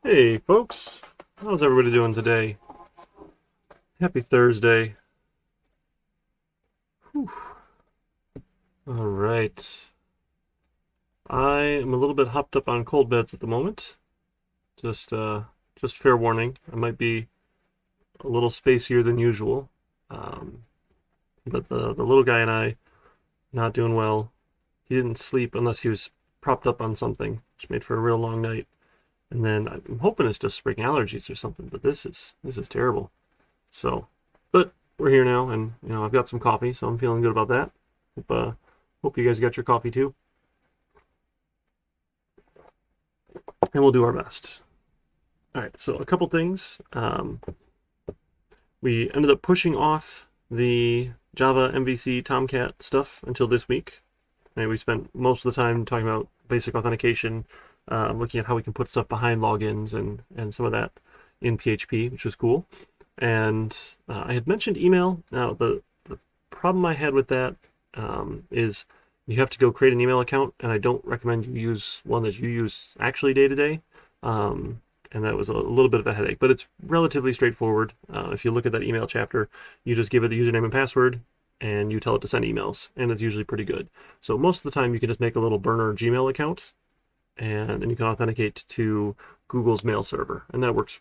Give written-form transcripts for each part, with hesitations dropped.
Hey folks, how's everybody doing today? Happy Thursday. Whew. All right. I am a little bit hopped up on cold beds at the moment. Just fair warning, I might be a little spacier than usual. But the little guy and I, not doing well. He didn't sleep unless he was propped up on something, which made for a real long night. And then I'm hoping it's just spring allergies or something, but this is terrible. So, but we're here now, and I've got some coffee, so I'm feeling good about that. Hope you guys got your coffee too. And we'll do our best. All right, so a couple things. We ended up pushing off the Java MVC Tomcat stuff until this week. And we spent most of the time talking about basic authentication, looking at how we can put stuff behind logins and some of that in PHP, which was cool. And I had mentioned email. Now, the problem I had with that is you have to go create an email account, and I don't recommend you use one that you use actually day to day. and that was a little bit of a headache, but it's relatively straightforward. If you look at that email chapter, you just give it the username and password, and you tell it to send emails, and it's usually pretty good. So most of the time, you can just make a little burner Gmail account, and then you can authenticate to Google's mail server, and that works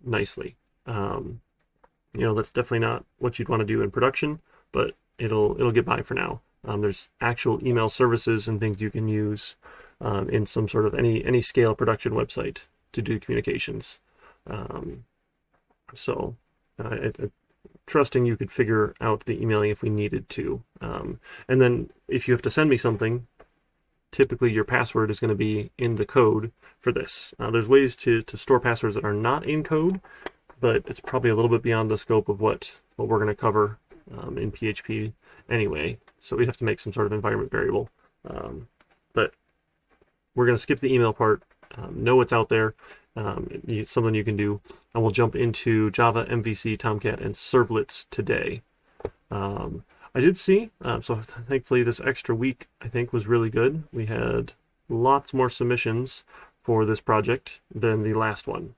nicely. That's definitely not what you'd want to do in production, but it'll get by for now. There's actual email services and things you can use in some sort of any scale production website to do communications. Trusting you could figure out the emailing if we needed to. And then if you have to send me something, typically your password is going to be in the code for this. There's ways to store passwords that are not in code, but it's probably a little bit beyond the scope of what we're going to cover in PHP anyway. So we'd have to make some sort of environment variable. But we're going to skip the email part, know what's out there, something you can do, and we'll jump into Java, MVC, Tomcat, and servlets today. I did see, so thankfully this extra week, I think, was really good. We had lots more submissions for this project than the last one.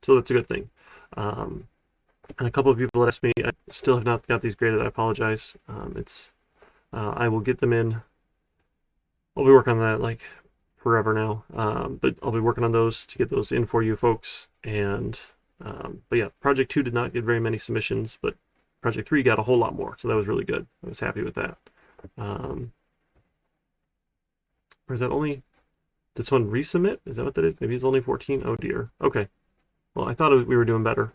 So that's a good thing. And a couple of people asked me, I still have not got these graded, I apologize. I will get them in. I'll be working on that like forever now, but I'll be working on those to get those in for you folks. And but yeah, Project 2 did not get very many submissions, but Project 3 got a whole lot more, so that was really good. I was happy with that. Or is that only, did someone resubmit? Is that what that is? Maybe it's only 14? Oh dear. Okay. Well, I thought we were doing better.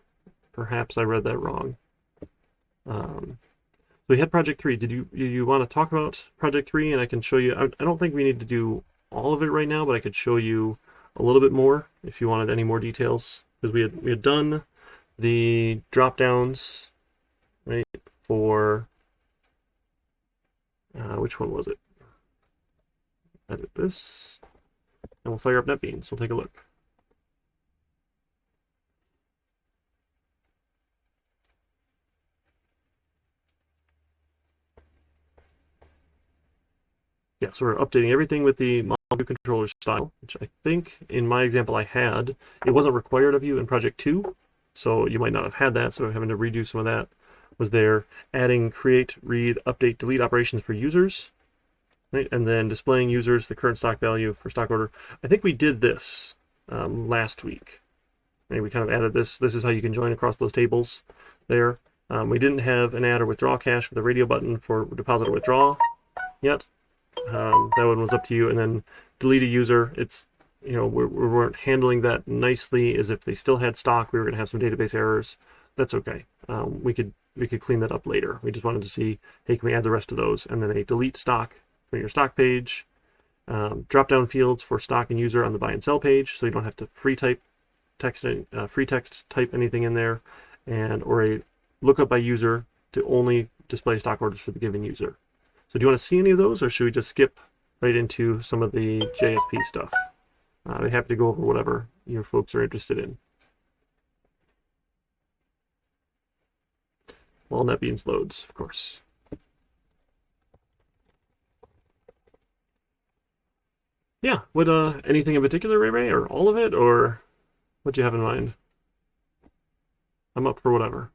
Perhaps I read that wrong. So we had Project 3. Did you want to talk about Project 3? And I can show you. I don't think we need to do all of it right now, but I could show you a little bit more if you wanted any more details. Because we had done the drop downs, right, for which one was it? Edit this, and we'll fire up Netbeans. We'll take a look. Yeah, so we're updating everything with the model view controller style, which I think in my example I had. It wasn't required of you in Project 2, so you might not have had that, so having to redo some of that was there. Adding create, read, update, delete operations for users, right? And then displaying users the current stock value for stock order. I think we did this last week. Right? We kind of added this. This is how you can join across those tables there. We didn't have an add or withdraw cache with a radio button for deposit or withdraw yet. That one was up to you. And then delete a user. It's, we weren't handling that nicely as if they still had stock. We were going to have some database errors. That's okay. We could clean that up later. We just wanted to see, hey, can we add the rest of those? And then a delete stock for your stock page. Drop down fields for stock and user on the buy and sell page, so you don't have to free text type anything in there, or a lookup by user to only display stock orders for the given user. So do you want to see any of those, or should we just skip right into some of the JSP stuff? I'd be happy to go over whatever your folks are interested in. Well, Netbeans loads, of course. Yeah, would anything in particular, Ray, or all of it, or what do you have in mind? I'm up for whatever.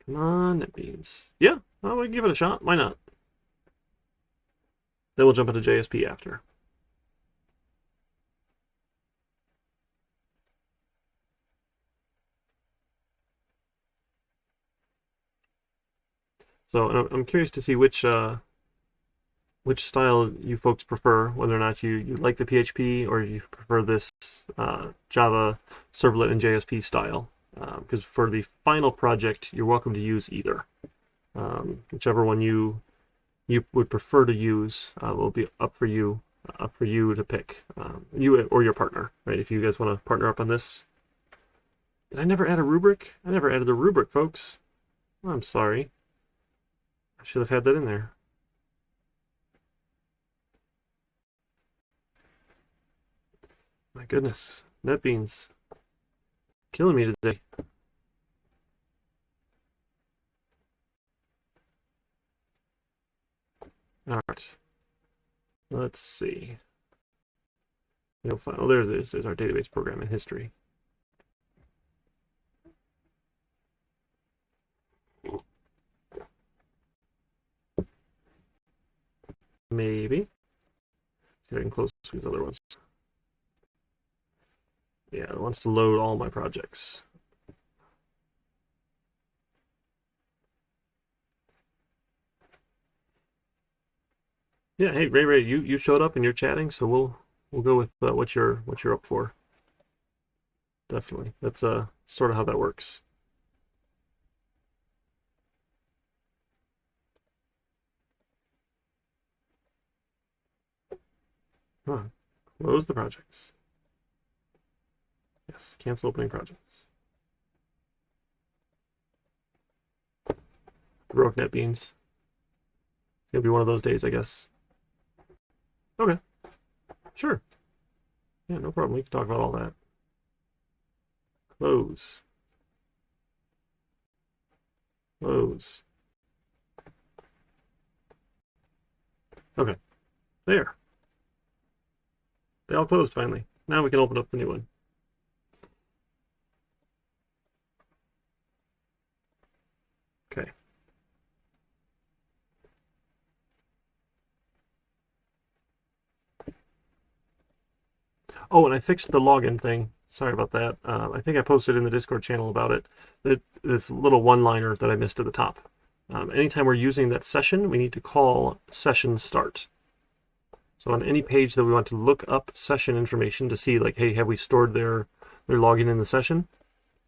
Come on, Netbeans. Yeah, well, we can give it a shot. Why not? Then we'll jump into JSP after. So I'm curious to see which style you folks prefer, whether or not you like the PHP or you prefer this Java, Servlet, and JSP style. Because for the final project, you're welcome to use either. Whichever one you would prefer to use will be up for you to pick, you or your partner, right? If you guys want to partner up on this. Did I never add a rubric? I never added a rubric, folks. Oh, I'm sorry. I should have had that in there. My goodness, Netbeans killing me today. All right. Let's see. You'll find, oh, there it is. There's our database program in history. Maybe. See if I can close these other ones. Yeah, it wants to load all my projects. Yeah, hey Ray, you showed up and you're chatting, so we'll go with what you're up for. Definitely, that's sort of how that works. Huh. Close the projects. Yes, cancel opening projects. Broke Netbeans. It's gonna be one of those days, I guess. Okay. Sure. Yeah, no problem. We can talk about all that. Close. Close. Okay. There. They all closed finally. Now we can open up the new one. Okay. Oh, and I fixed the login thing. Sorry about that. I think I posted in the Discord channel about it. This little one-liner that I missed at the top. Anytime we're using that session, we need to call session start. So on any page that we want to look up session information to see, like, hey, have we stored their login in the session?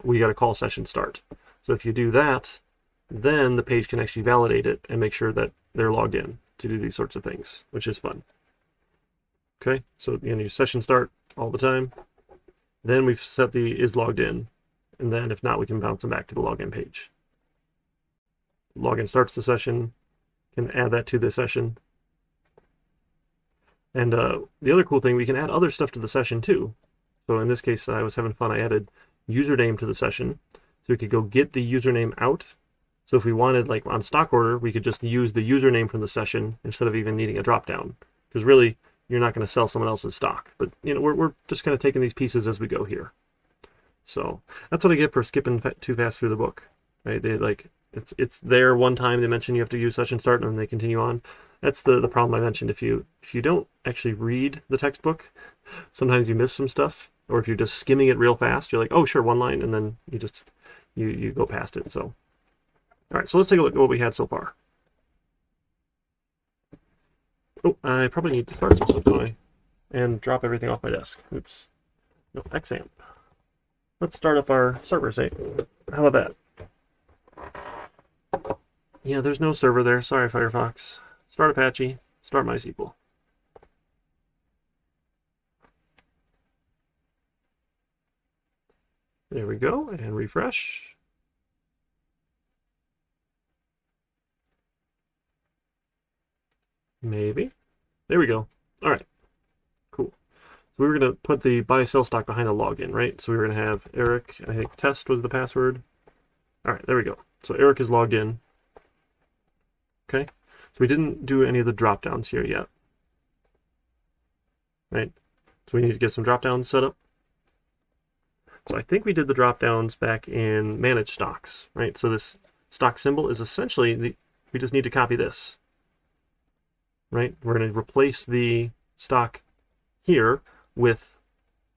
We got to call session start. So if you do that, then the page can actually validate it and make sure that they're logged in to do these sorts of things, which is fun. Okay, so you use session start all the time. Then we've set the is logged in, and then if not, we can bounce them back to the login page. Login starts the session, can add that to the session. And the other cool thing, we can add other stuff to the session too. So in this case, I was having fun. I added username to the session, so we could go get the username out. So if we wanted, like on stock order, we could just use the username from the session instead of even needing a dropdown. Because really, you're not going to sell someone else's stock. But you know, we're just kind of taking these pieces as we go here. So that's what I get for skipping too fast through the book. Right? They like it's there one time they mention you have to use session start, and then they continue on. That's the problem I mentioned. If you don't actually read the textbook, sometimes you miss some stuff. Or if you're just skimming it real fast, you're like, oh sure, one line, and then you just you go past it. So all right, so let's take a look at what we had so far. Oh, I probably need to start some stuff, don't I? And drop everything off my desk. Oops. No, XAMPP. Let's start up our server site. How about that? Yeah, there's no server there. Sorry, Firefox. Start Apache. Start MySQL. There we go, and refresh. Maybe. There we go. All right, cool. So we were going to put the buy sell stock behind a login, right? So we were going to have Eric, I think test was the password. All right, there we go. So Eric is logged in. Okay, so we didn't do any of the drop downs here yet, right? So we need to get some drop downs set up. So I think we did the drop downs back in manage stocks, right? So this stock symbol is essentially we just need to copy this, right? We're going to replace the stock here with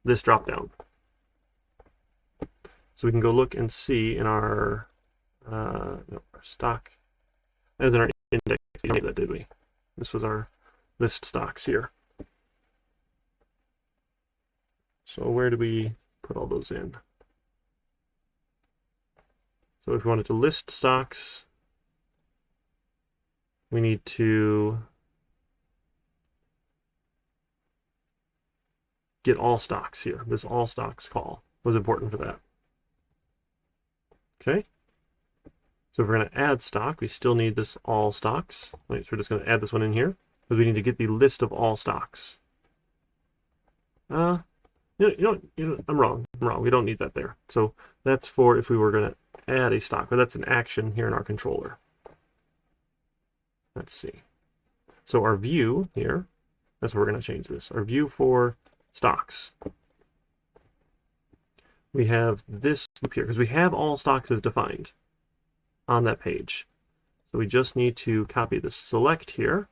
this drop down. So we can go look and see in our stock, as in our index, we didn't do that, did we? This was our list stocks here. So where do we put all those in? So if we wanted to list stocks, we need to get all stocks here. This all stocks call was important for that. Okay. So if we're going to add stock, we still need this all stocks. Right, so we're just going to add this one in here because we need to get the list of all stocks. You know, I'm wrong. We don't need that there. So that's for if we were going to add a stock, but that's an action here in our controller. Let's see. So our view here, That's what we're going to change this. Our view for stocks. We have this loop here because we have all stocks as defined on that page. So we just need to copy the select here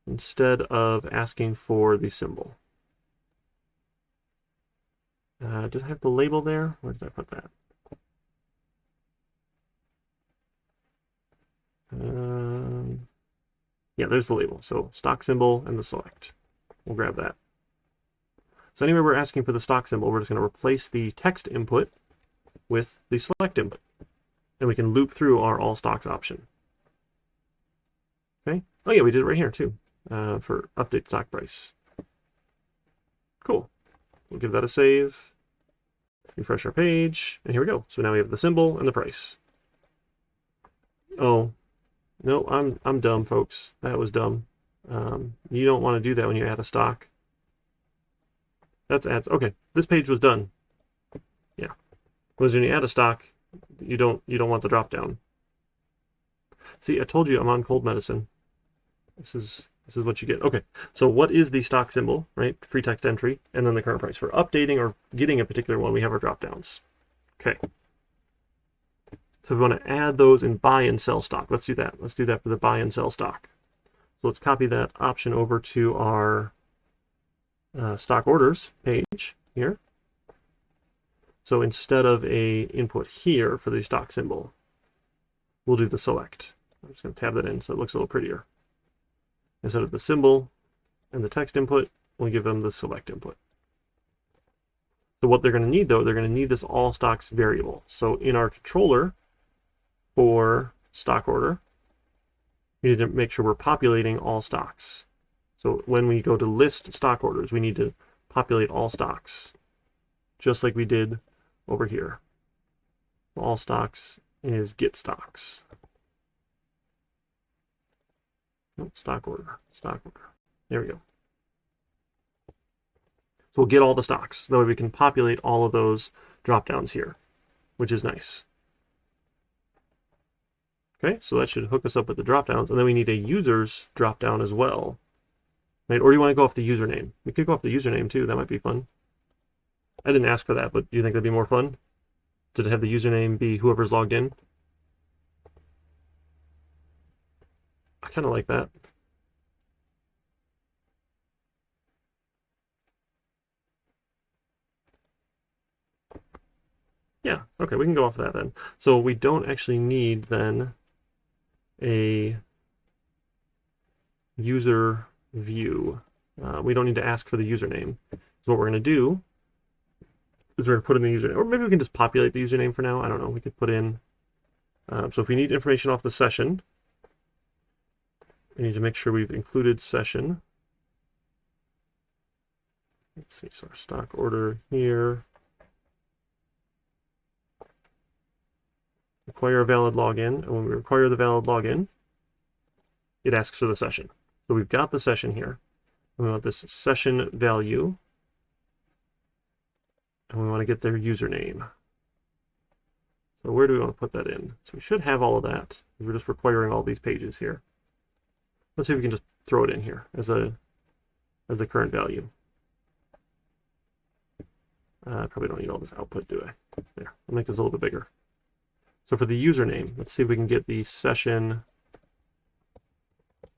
instead of asking for the symbol. Did I have the label there? Where did I put that? Yeah, there's the label. So stock symbol and the select. We'll grab that. So anywhere we're asking for the stock symbol, we're just going to replace the text input with the select input. And we can loop through our all stocks option. Okay. Oh yeah, we did it right here too, for update stock price. Cool. We'll give that a save. Refresh our page, and here we go. So now we have the symbol and the price. Oh, no, I'm dumb, folks. That was dumb. You don't want to do that when you add a stock. That's adds. Okay, this page was done. Yeah, because when you add a stock, you don't want the drop down. See, I told you I'm on cold medicine. This is what you get. Okay, so what is the stock symbol, right? Free text entry, and then the current price. For updating or getting a particular one, we have our drop downs. Okay. So we want to add those in buy and sell stock. Let's do that. Let's do that for the buy and sell stock. So let's copy that option over to our stock orders page here. So instead of a input here for the stock symbol, we'll do the select. I'm just going to tab that in so it looks a little prettier. Instead of the symbol and the text input, we'll give them the select input. So what they're going to need, though, they're going to need this all stocks variable. So in our controller for stock order, we need to make sure we're populating all stocks. So when we go to list stock orders, we need to populate all stocks, just like we did over here. All stocks is get stocks. Nope, stock order. There we go. So we'll get all the stocks. That way we can populate all of those drop downs here, which is nice. Okay, so that should hook us up with the drop downs. And then we need a users drop down as well. Right? Or do you want to go off the username? We could go off the username too. That might be fun. I didn't ask for that, but do you think that'd be more fun? To have the username be whoever's logged in? I kind of like that. Yeah, okay, we can go off of that then. So we don't actually need then a user view. We don't need to ask for the username. So what we're going to do is we're going to put in the username, or maybe we can just populate the username for now. I don't know. We could put in, so if we need information off the session, we need to make sure we've included session. Let's see, so our stock order here. Require a valid login, and when we require the valid login, it asks for the session. So we've got the session here. We want this session value, and we want to get their username. So where do we want to put that in? So we should have all of that. We're just requiring all these pages here. Let's see if we can just throw it in here as the current value. I probably don't need all this output, do I? There, I'll make this a little bit bigger. So for the username, let's see if we can get the session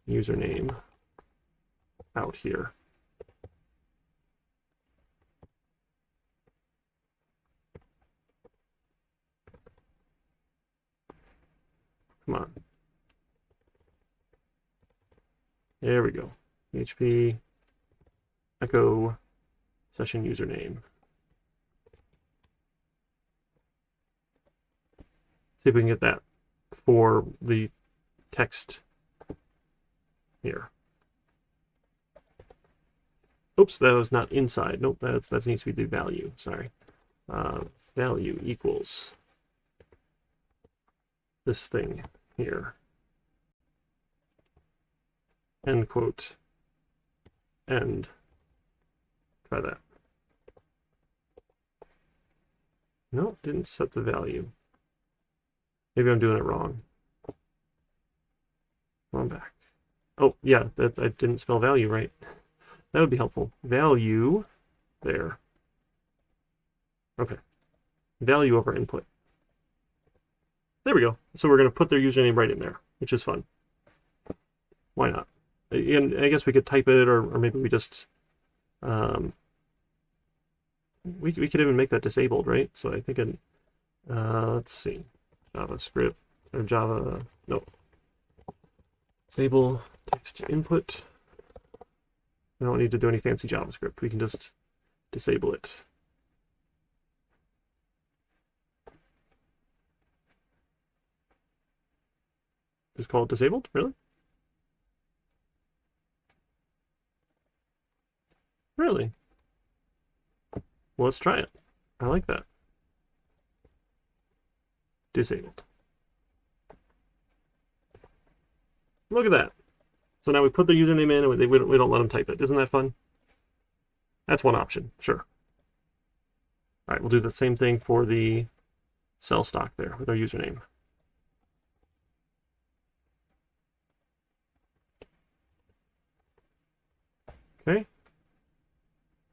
username out here. Come on. There we go. PHP echo session username. See if we can get that for the text here. Oops, that was not inside. Nope, that needs to be the value. Sorry. Value equals this thing here. End quote. End. Try that. No, didn't set the value. Maybe I'm doing it wrong. Come on back. Oh, yeah, that I didn't spell value right. That would be helpful. Value there. Okay. Value over input. There we go. So we're going to put their username right in there, which is fun. Why not? And I guess we could type it, or maybe we just we could even make that disabled, right? So I think let's see, JavaScript or Java. No. Disable text input. We don't need to do any fancy JavaScript. We can just disable it. Just call it disabled? Really? Really? Well, let's try it. I like that. Disabled. Look at that. So now we put the username in and we don't let them type it. Isn't that fun? That's one option, sure. All right, we'll do the same thing for the cell stock there with our username. Okay.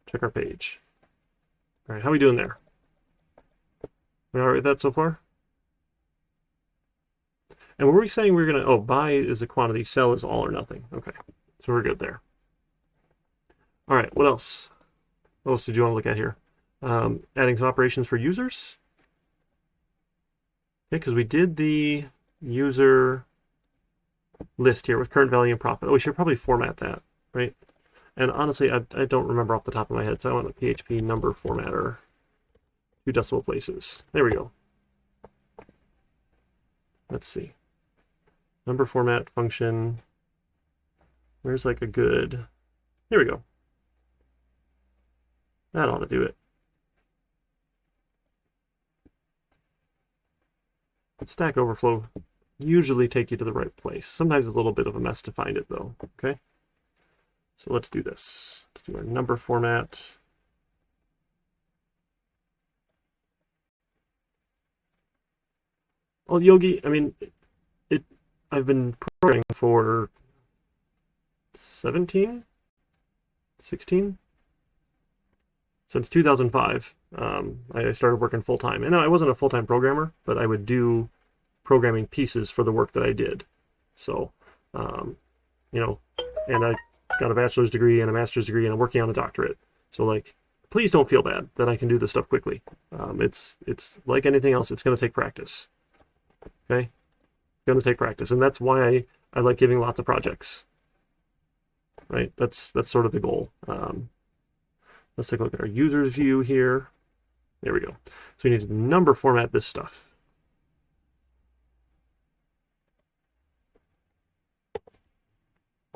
Check our page. All right, how are we doing there? We all right with that so far? And were we saying we're going to, oh, buy is a quantity, sell is all or nothing. Okay, so we're good there. All right, what else? What else did you want to look at here? Adding some operations for users. Okay, because we did the user list here with current value and profit. Oh, we should probably format that, right? And honestly, I don't remember off the top of my head, so I want a PHP number formatter, 2 decimal places. There we go. Let's see. Number format function. Where's like a good... Here we go. That ought to do it. Stack Overflow usually take you to the right place. Sometimes it's a little bit of a mess to find it, though. Okay. So let's do this. Let's do our number format. Well, Yogi, I mean, I've been programming for 16? Since 2005. I started working full-time. And I wasn't a full-time programmer, but I would do programming pieces for the work that I did. So, you know, and I got a bachelor's degree and a master's degree, and I'm working on a doctorate. So, like, please don't feel bad that I can do this stuff quickly. It's like anything else. It's going to take practice. Okay? It's going to take practice. And that's why I like giving lots of projects. Right? That's sort of the goal. Let's take a look at our users view here. There we go. So we need to number format this stuff.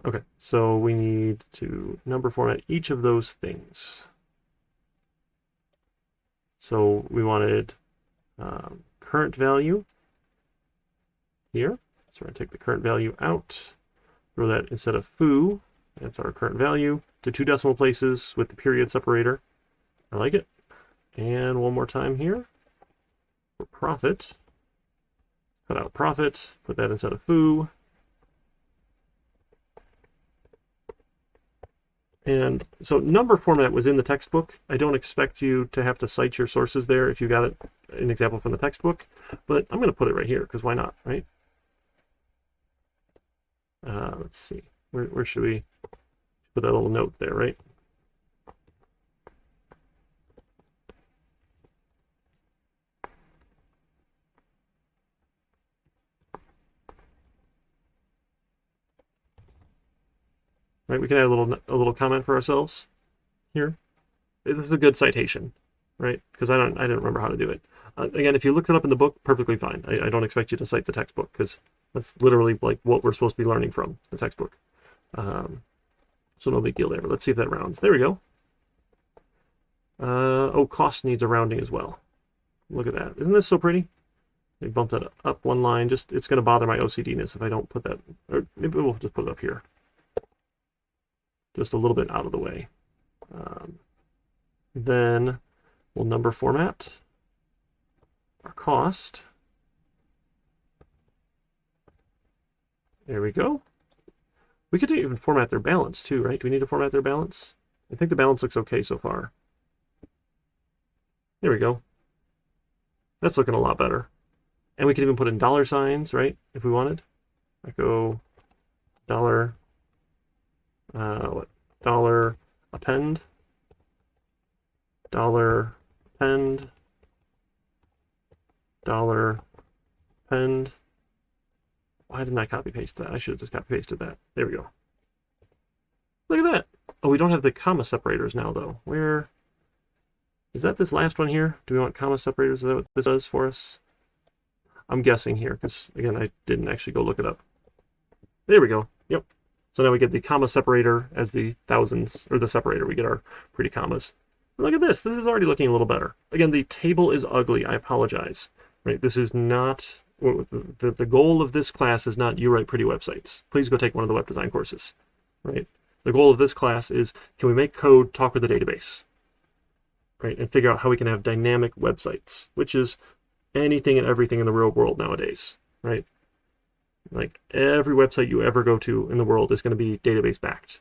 Okay, so we need to number format each of those things. So we wanted current value here. So we're going to take the current value out, throw that instead of foo. That's our current value to 2 decimal places with the period separator. I like it. And one more time here for profit. Cut out profit, put that instead of foo. And so number format was in the textbook. I don't expect you to have to cite your sources there if you got it, an example from the textbook, but I'm going to put it right here because why not, right? Let's see. Where should we put that little note there, right? Right, we can add a little comment for ourselves here. This is a good citation, right? Because I didn't remember how to do it. Again, if you looked it up in the book, perfectly fine. I don't expect you to cite the textbook because that's literally like what we're supposed to be learning from the textbook. So no big deal there. But let's see if that rounds. There we go. Oh, cost needs a rounding as well. Look at that. Isn't this so pretty? They bumped that up one line. Just it's going to bother my OCD-ness if I don't put that. Or maybe we'll just put it up here. Just a little bit out of the way. Then we'll number format our cost. There we go. We could even format their balance too, right? Do we need to format their balance? I think the balance looks okay so far. There we go. That's looking a lot better. And we could even put in dollar signs, right? If we wanted. I go dollar, dollar append, dollar append, dollar append. Why didn't I copy paste that? I should have just copy pasted that. There we go. Look at that. Oh, we don't have the comma separators now though. Where is that? This last one here? Do we want comma separators? Is that what this does for us? I'm guessing here because again, I didn't actually go look it up. There we go. Yep. So now we get the comma separator as the thousands, or the separator. We get our pretty commas. And look at this. This is already looking a little better. Again, the table is ugly. I apologize. Right? This is not the goal of this class is not you write pretty websites. Please go take one of the web design courses. Right? The goal of this class is, can we make code talk with a database? Right? And figure out how we can have dynamic websites, which is anything and everything in the real world nowadays. Right? Like every website you ever go to in the world is going to be database backed.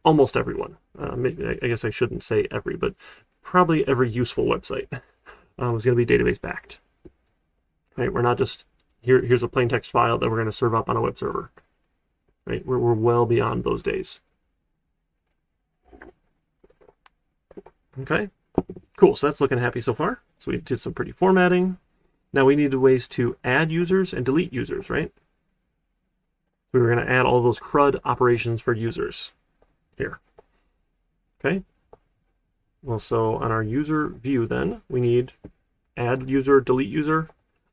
Almost everyone. I guess I shouldn't say every, but probably every useful website is going to be database backed. Right? We're not just here's a plain text file that we're going to serve up on a web server. Right? We're well beyond those days. Okay, cool. So that's looking happy so far. So we did some pretty formatting. Now we needed ways to add users and delete users, right? We were going to add all those CRUD operations for users here. Okay. Well, so on our user view then, we need add user, delete user,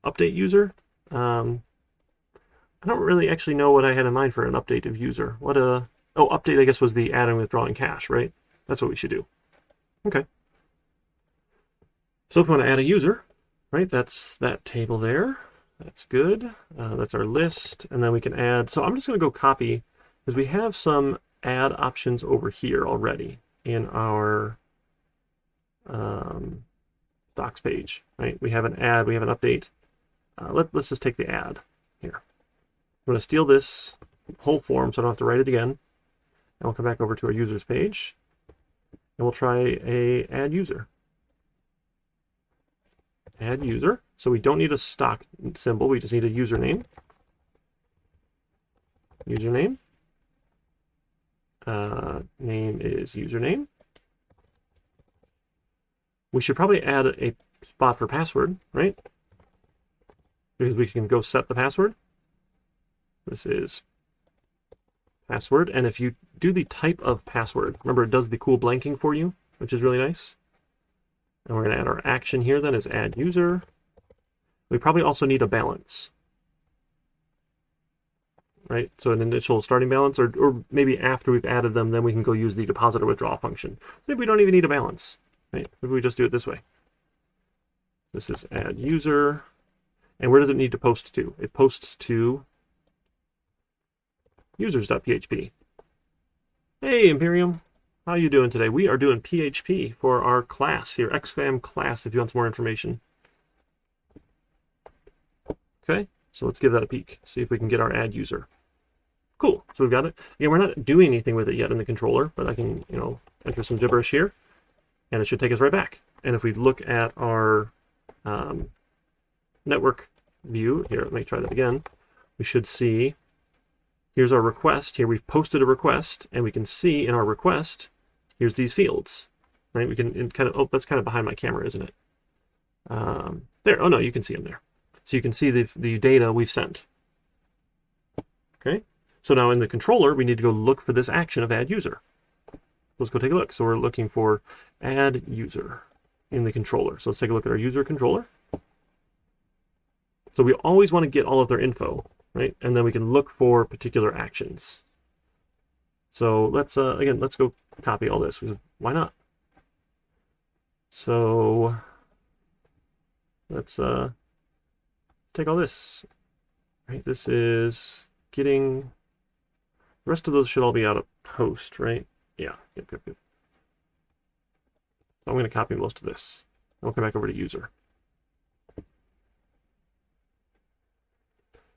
update user. I don't really actually know what I had in mind for an update of user. Oh, update I guess was the add and withdrawing cache, right? That's what we should do. Okay. So if we want to add a user, right, that's that table there. That's good. That's our list. And then we can add. So I'm just going to go copy because we have some add options over here already in our docs page, right? We have an add, we have an update. Let's just take the add here. I'm going to steal this whole form so I don't have to write it again. And we'll come back over to our users page. And we'll try a add user. Add user. So we don't need a stock symbol. We just need a username. Username. Name is username. We should probably add a spot for password, right? Because we can go set the password. This is password. And if you do the type of password, remember it does the cool blanking for you, which is really nice. And we're going to add our action here then is add user. We probably also need a balance. Right? So an initial starting balance, or maybe after we've added them, then we can go use the deposit or withdraw function. So maybe we don't even need a balance. Right? Maybe we just do it this way. This is add user. And where does it need to post to? It posts to users.php. Hey, Imperium. How are you doing today? We are doing PHP for our class here, XFAM class, if you want some more information. Okay, so let's give that a peek. See if we can get our add user. Cool, so we've got it. Again, we're not doing anything with it yet in the controller, but I can, enter some gibberish here, and it should take us right back. And if we look at our network view, here, let me try that again. We should see, here's our request. Here we've posted a request, and we can see in our request, here's these fields, right? We can that's kind of behind my camera, isn't it? There, oh no, you can see them there. So you can see the data we've sent. Okay, so now in the controller, we need to go look for this action of add user. Let's go take a look. So we're looking for add user in the controller. So let's take a look at our user controller. So we always want to get all of their info, right? And then we can look for particular actions. So let's, again, let's go copy all this. Why not? So let's take all this. Right? This is getting, the rest of those should all be out of post, right? Yeah, yep. So I'm going to copy most of this. I'll come back over to user.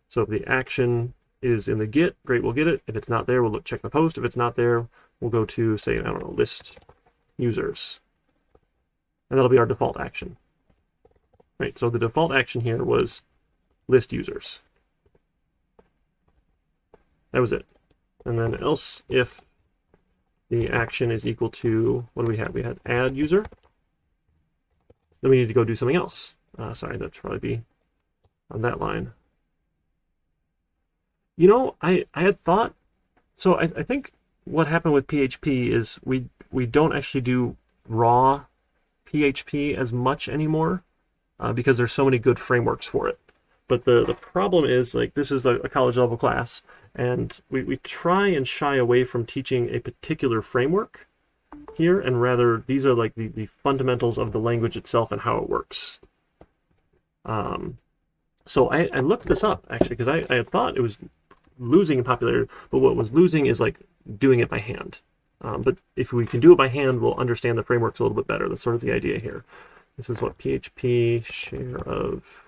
So the action is in the Git, great, we'll get it. If it's not there, we'll check the post. If it's not there, we'll go to, say, I don't know, list users. And that'll be our default action. Right, so the default action here was list users. That was it. And then else if the action is equal to, what do we have? We had add user. Then we need to go do something else. Sorry, that should probably be on that line. You know, I had thought, so I think what happened with PHP is we don't actually do raw PHP as much anymore because there's so many good frameworks for it. But the problem is, like, this is a college level class, and we try and shy away from teaching a particular framework here, and rather these are like the fundamentals of the language itself and how it works. So I looked this up, actually, because I had thought it was losing in popularity, but what was losing is like doing it by hand. But if we can do it by hand, we'll understand the frameworks a little bit better. That's sort of the idea here. This is what PHP share of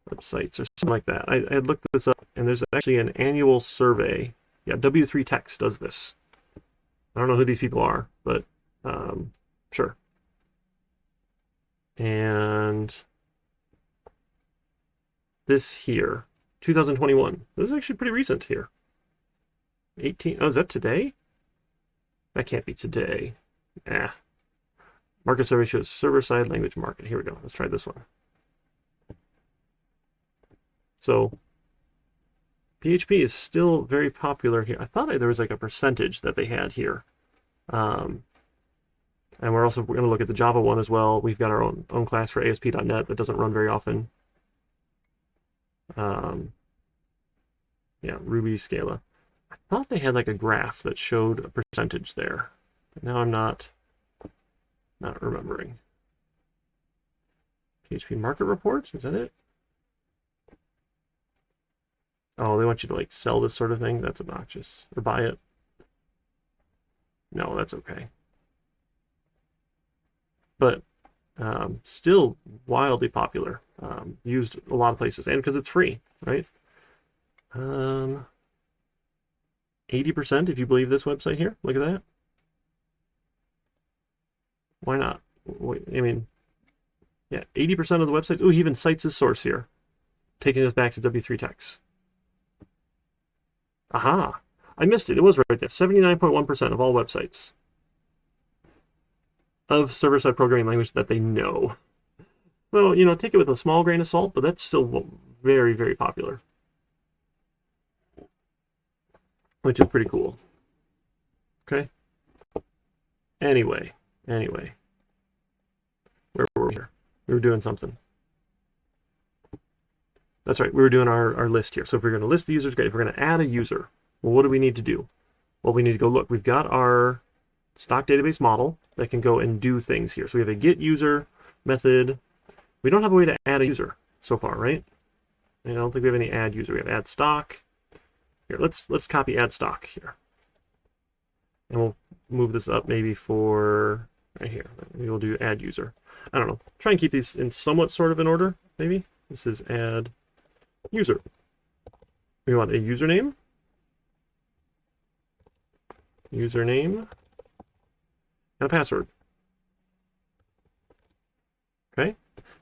websites or something like that. I had looked this up, and there's actually an annual survey. Yeah, W3 Techs does this. I don't know who these people are, but sure. And this here, 2021. This is actually pretty recent here. 18. Oh, is that today? That can't be today. Market survey shows server-side language market. Here we go. Let's try this one. So PHP is still very popular here. I thought there was like a percentage that they had here. And we're also going to look at the Java one as well. We've got our own class for ASP.NET that doesn't run very often. Yeah, Ruby, Scala. I thought they had like a graph that showed a percentage there. But now I'm not remembering. PHP market reports, is that it? Oh, they want you to like sell this sort of thing? That's obnoxious. Or buy it? No, that's okay. But still wildly popular. Used a lot of places, and because it's free, right? 80% if you believe this website here. Look at that. Why not? I mean, yeah, 80% of the websites. Oh, he even cites his source here, taking us back to W3 Techs. Aha! I missed it. It was right there. 79.1% of all websites of server-side programming language that they know. Well, you know, take it with a small grain of salt, but that's still very, very popular. Which is pretty cool. Okay? Anyway. Where were we here? We were doing something. That's right, we were doing our list here. So if we're going to list the users, great. If we're going to add a user, well, what do we need to do? Well, we need to go look. We've got our stock database model that can go and do things here. So we have a get user method. We don't have a way to add a user so far, right? I don't think we have any add user. We have add stock. Here, let's copy add stock here. And we'll move this up maybe for right here. Maybe we'll do add user. I don't know. Try and keep these in somewhat sort of in order, maybe. This is add user. We want a username, and a password. Okay,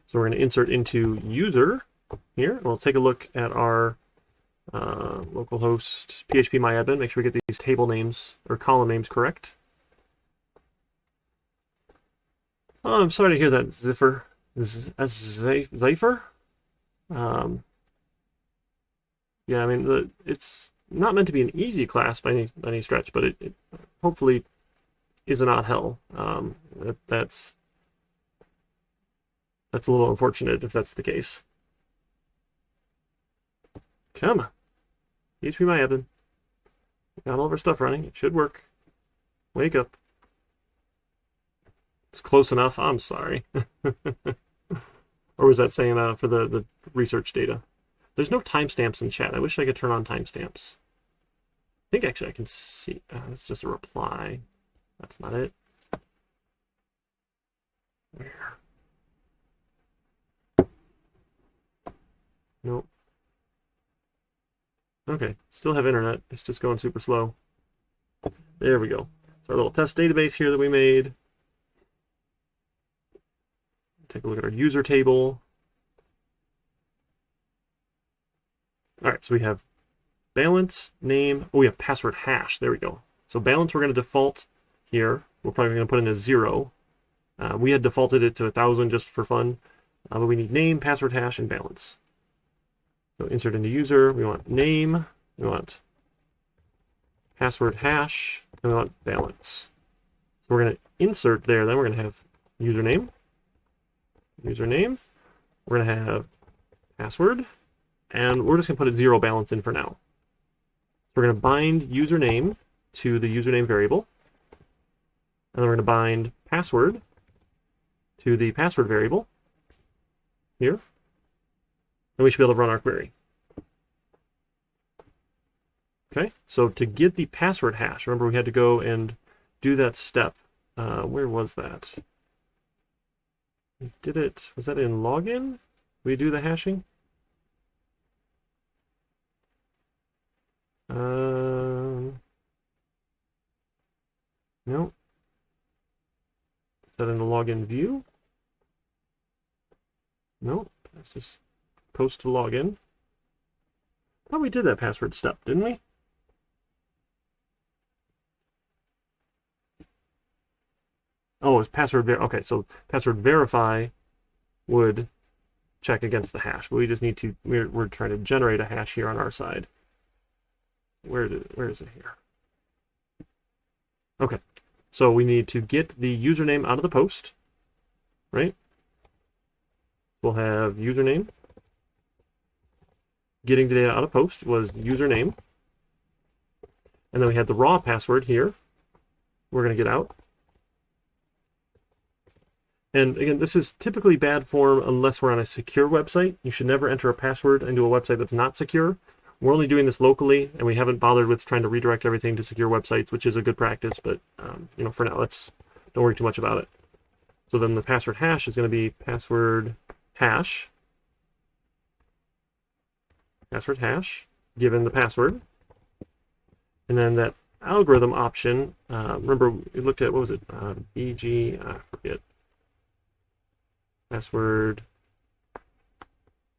so we're going to insert into user here. We'll take a look at our localhost phpMyAdmin. Make sure we get these table names or column names correct. Oh, I'm sorry to hear that, Ziffer. Zephyr? Yeah, I mean, it's not meant to be an easy class by any stretch, but it hopefully is not hell. That's a little unfortunate if that's the case. Come on. phpMyAdmin. Got all of our stuff running. It should work. Wake up. It's close enough. I'm sorry. Or was that saying for the research data? There's no timestamps in chat. I wish I could turn on timestamps. I think actually I can see. It's just a reply. That's not it. Where? Nope. Okay, still have internet. It's just going super slow. There we go. It's our little test database here that we made. Take a look at our user table. All right, so we have balance, name. Oh, we have password hash. There we go. So balance we're going to default here. We're probably going to put in a 0. We had defaulted it to 1,000 just for fun. But we need name, password hash, and balance. So insert into user. We want name. We want password hash. And we want balance. So we're going to insert there. Then we're going to have username. Username. We're going to have password. And we're just going to put a 0 balance in for now. We're going to bind username to the username variable. And then we're going to bind password to the password variable here. And we should be able to run our query. Okay, so to get the password hash, remember we had to go and do that step. Where was that? We did it, was that in login? We do the hashing? No. Is that in the login view? No, that's just post to login. Oh, we did that password step, didn't we? Oh, it's password okay, so password verify would check against the hash, but we just need to, we're trying to generate a hash here on our side. Where is it here? Okay, so we need to get the username out of the post, right? We'll have username. Getting the data out of post was username. And then we had the raw password here. We're going to get out. And again, this is typically bad form unless we're on a secure website. You should never enter a password into a website that's not secure. We're only doing this locally, and we haven't bothered with trying to redirect everything to secure websites, which is a good practice, but you know, for now, don't worry too much about it. So then the password hash is going to be password hash, given the password. And then that algorithm option, remember we looked at, what was it, BG, I forget, password,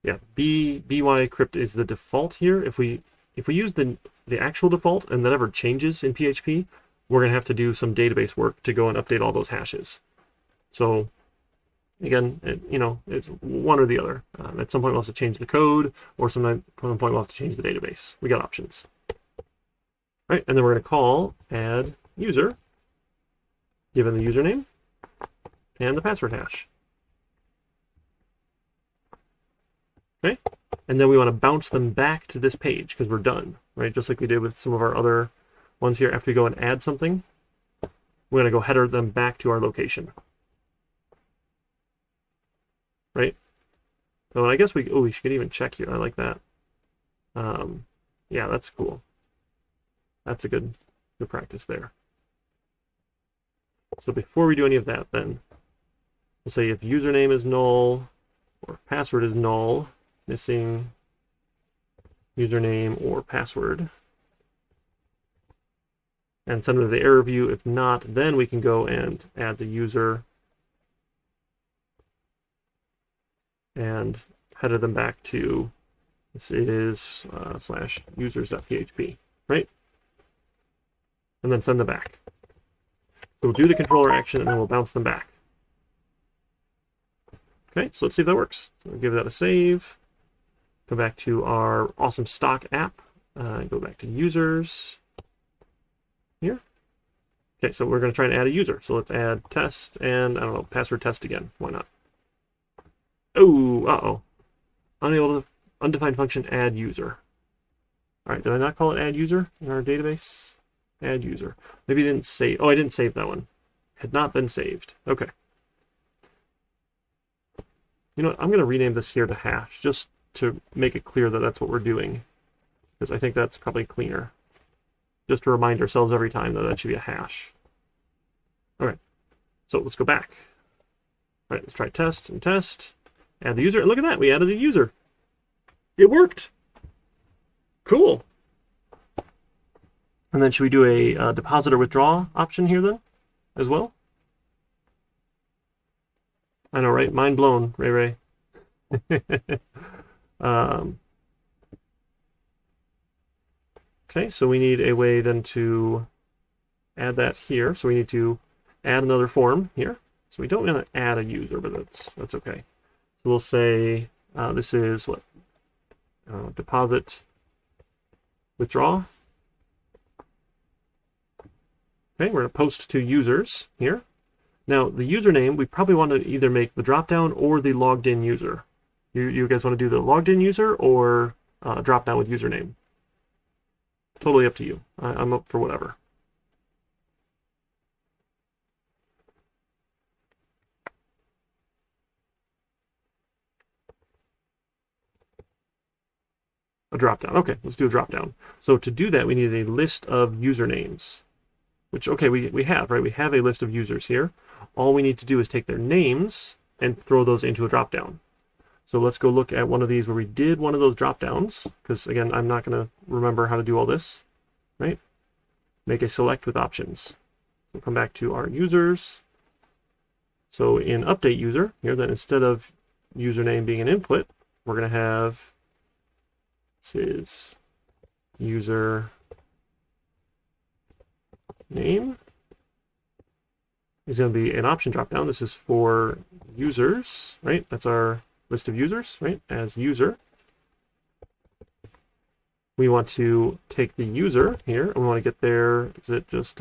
yeah, by crypt is the default here. If we use the actual default and that ever changes in PHP, we're going to have to do some database work to go and update all those hashes. So again, you know, it's one or the other. At some point we'll have to change the code, or at some point we'll have to change the database. We got options. All right, and then we're going to call add user, given the username and the password hash. Okay, and then we want to bounce them back to this page because we're done, right? Just like we did with some of our other ones here. After we go and add something, we're going to go header them back to our location, right? So I guess we should even check here. I like that. Yeah, that's cool. That's a good practice there. So before we do any of that, then we'll say if username is null or password is null, missing username or password, and send them to the error view. If not, then we can go and add the user and header them back to, this is /users.php, right? And then send them back. So we'll do the controller action and then we'll bounce them back. Okay, so let's see if that works. So we'll give that a save. Go back to our awesome stock app. Go back to users here. Okay, so we're going to try and add a user. So let's add test and, I don't know, password test again. Why not? Oh, uh-oh. Unable to, undefined function add user. All right, did I not call it add user in our database? Add user. Maybe it didn't save. Oh, I didn't save that one. Had not been saved. Okay. You know what? I'm going to rename this here to hash just to make it clear that that's what we're doing, because I think that's probably cleaner. Just to remind ourselves every time that that should be a hash. All right. So let's go back. All right, let's try test and test. Add the user. And look at that. We added a user. It worked. Cool. And then should we do a deposit or withdraw option here then as well? I know, right? Mind blown, Ray. Okay, so we need a way then to add that here. So we need to add another form here. So we don't want to add a user, but that's okay. So we'll say this is what? Deposit withdraw. Okay, we're going to post to users here. Now, the username, we probably want to either make the dropdown or the logged in user. You guys want to do the logged in user or dropdown with username? Totally up to you. I'm up for whatever. A dropdown. Okay, let's do a dropdown. So to do that, we need a list of usernames, which, okay, we have, right? We have a list of users here. All we need to do is take their names and throw those into a dropdown. So let's go look at one of these where we did one of those dropdowns, because again, I'm not going to remember how to do all this, right? Make a select with options. We'll come back to our users. So in update user here, then instead of username being an input, we're going to have, this is user name is going to be an option dropdown. This is for users, right? That's our list of users, right? As user, we want to take the user here and we want to get their, is it just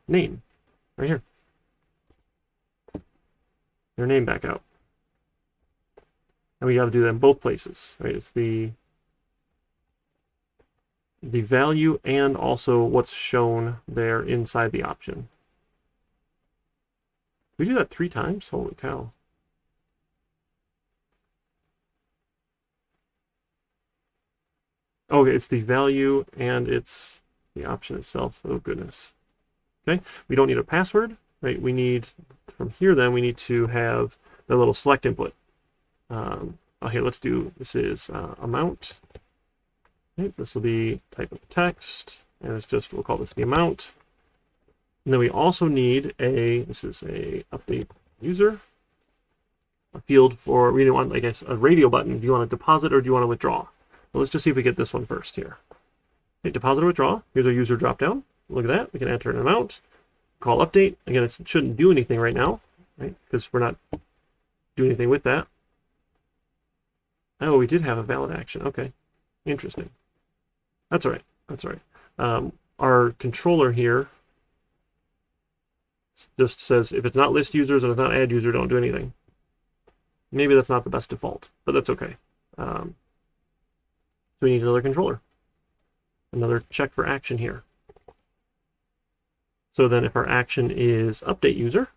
name right here? Their name back out. And we got to do that in both places, right? It's the value and also what's shown there inside the option. We do that 3 times? Holy cow. Okay, it's the value and it's the option itself. Oh, goodness. Okay, we don't need a password, right? We need, from here then, we need to have the little select input. Okay, let's do, this is amount. Okay, this will be type of text, and it's just, we'll call this the amount. And then we also need this is a update user, a field for, we want, I guess, a radio button. Do you want to deposit or do you want to withdraw? Well, let's just see if we get this one first here. Okay, deposit or withdraw. Here's our user dropdown. Look at that. We can enter an amount, call update. Again, it shouldn't do anything right now, right? Because we're not doing anything with that. Oh, we did have a valid action. Okay, interesting. That's all right. That's all right. Our controller here just says if it's not list users and it's not add user, don't do anything. Maybe that's not the best default, but that's okay. So we need another controller. Another check for action here. So then if our action is update user,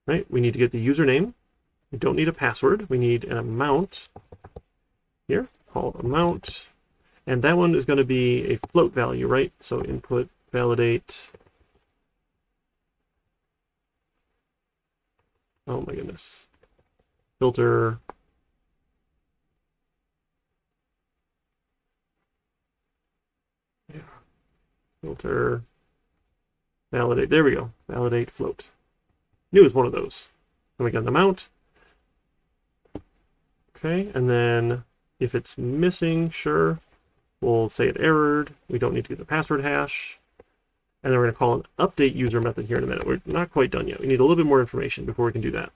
right, we need to get the username. We don't need a password. We need an amount here called amount. And that one is going to be a float value, right? So input validate. Oh my goodness. Filter. Yeah. Filter. Validate. There we go. Validate float. Knew it was one of those. And we got an amount. Okay. And then if it's missing, sure. We'll say it errored. We don't need to get the password hash. And then we're going to call an update user method here in a minute. We're not quite done yet. We need a little bit more information before we can do that.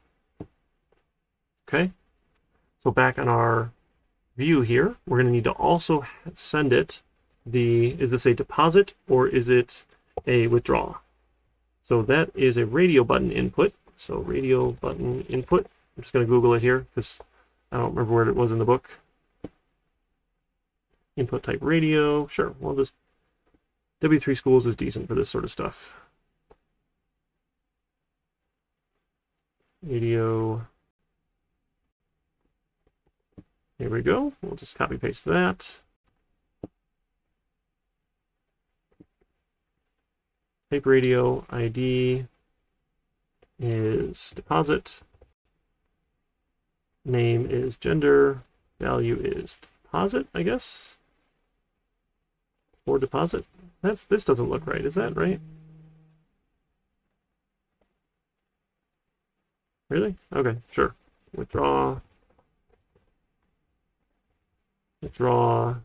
Okay. So back on our view here, we're going to need to also send it is this a deposit or is it a withdraw? So that is a radio button input. So radio button input. I'm just going to Google it here because I don't remember where it was in the book. Input type radio. Sure. Well, this W3 Schools is decent for this sort of stuff. Radio. Here we go. We'll just copy paste that. Type radio ID is deposit. Name is gender. Value is deposit, I guess. or deposit. This doesn't look right. Is that right? Really? Okay, sure. Withdraw. Withdraw.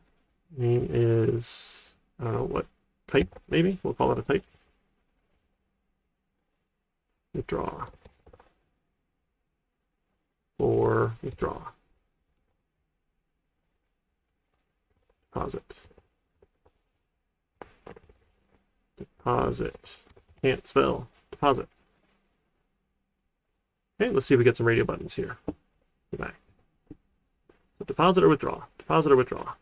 Name is, I don't know what, type, maybe? We'll call it a type. Withdraw. Or withdraw. Deposit. Deposit. Can't spell. Deposit. Okay, let's see if we get some radio buttons here. Go back. So deposit or withdraw. Deposit or withdraw.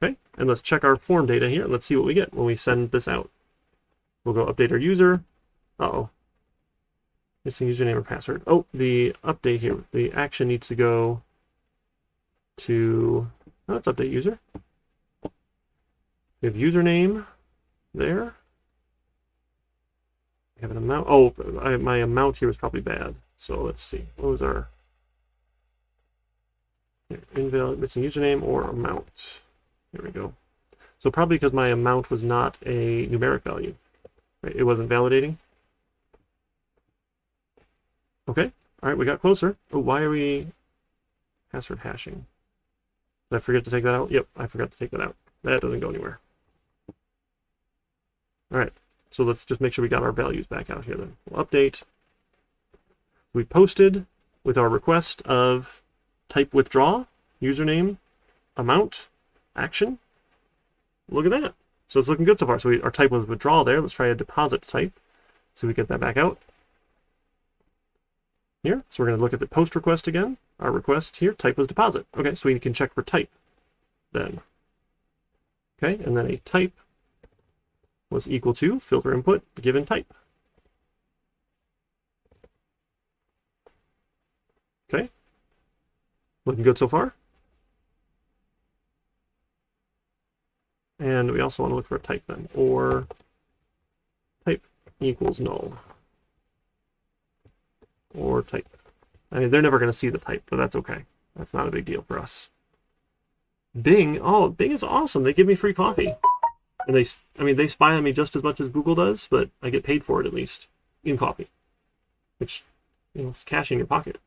Okay, and let's check our form data here. Let's see what we get when we send this out. We'll go update our user. Uh-oh. Missing username or password. Oh, the update here. The action needs to go to... Oh, let's update user. We have username there. We have an amount. Oh, my amount here was probably bad. So let's see. What was our... Invalid, missing username or amount. There we go. So probably because my amount was not a numeric value. Right? It wasn't validating. Okay. All right, we got closer. Oh, why are we password hashing? Did I forget to take that out? Yep, I forgot to take that out. That doesn't go anywhere. All right. So let's just make sure we got our values back out here then. We'll update. We posted with our request of type withdraw, username, amount, action. Look at that. So it's looking good so far. So our type was withdraw there. Let's try a deposit type. So we get that back out. Here. So we're going to look at the post request again. Our request here, type was deposit. Okay, so we can check for type then. Okay, and then a type was equal to filter input given type. Okay. Looking good so far. And we also want to look for a type then, or type equals null. Or type. I mean, they're never going to see the type, but that's okay. That's not a big deal for us. Bing. Oh, Bing is awesome. They give me free coffee. And they spy on me just as much as Google does, but I get paid for it at least in coffee, which, you know, is cash in your pocket.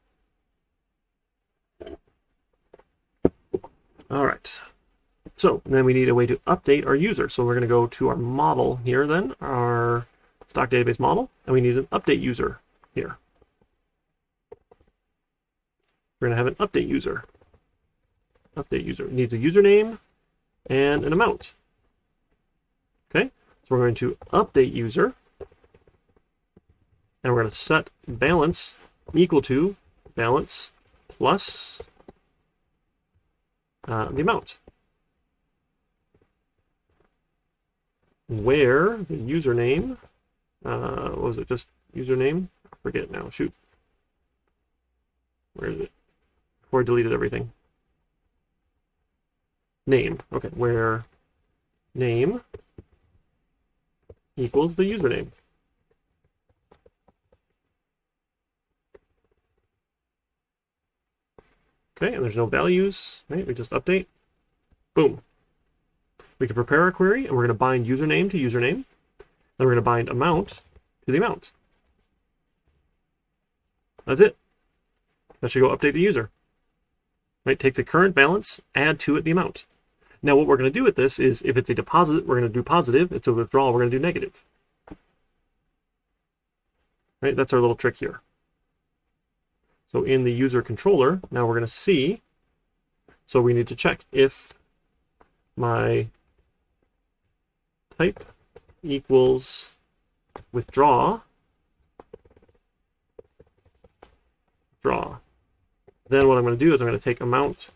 All right. So then we need a way to update our user. So we're going to go to our model here then, our stock database model, and we need an update user here. We're going to have an update user. Update user needs a username and an amount. Okay, so we're going to update user, and we're going to set balance equal to balance plus the amount. Where the username, what was it, just username? I forget now, shoot. Where is it? Before I deleted everything. Name, okay, where name equals the username. Okay, and there's no values, right? We just update. Boom. We can prepare a query, and we're going to bind username to username. Then we're going to bind amount to the amount. That's it. That should go update the user. Right? Take the current balance, add to it the amount. Now what we're going to do with this is, if it's a deposit, we're going to do positive. If it's a withdrawal, we're going to do negative. Right? That's our little trick here. So in the user controller, now we're going to see, so we need to check if my type equals withdraw, then what I'm going to do is I'm going to take amount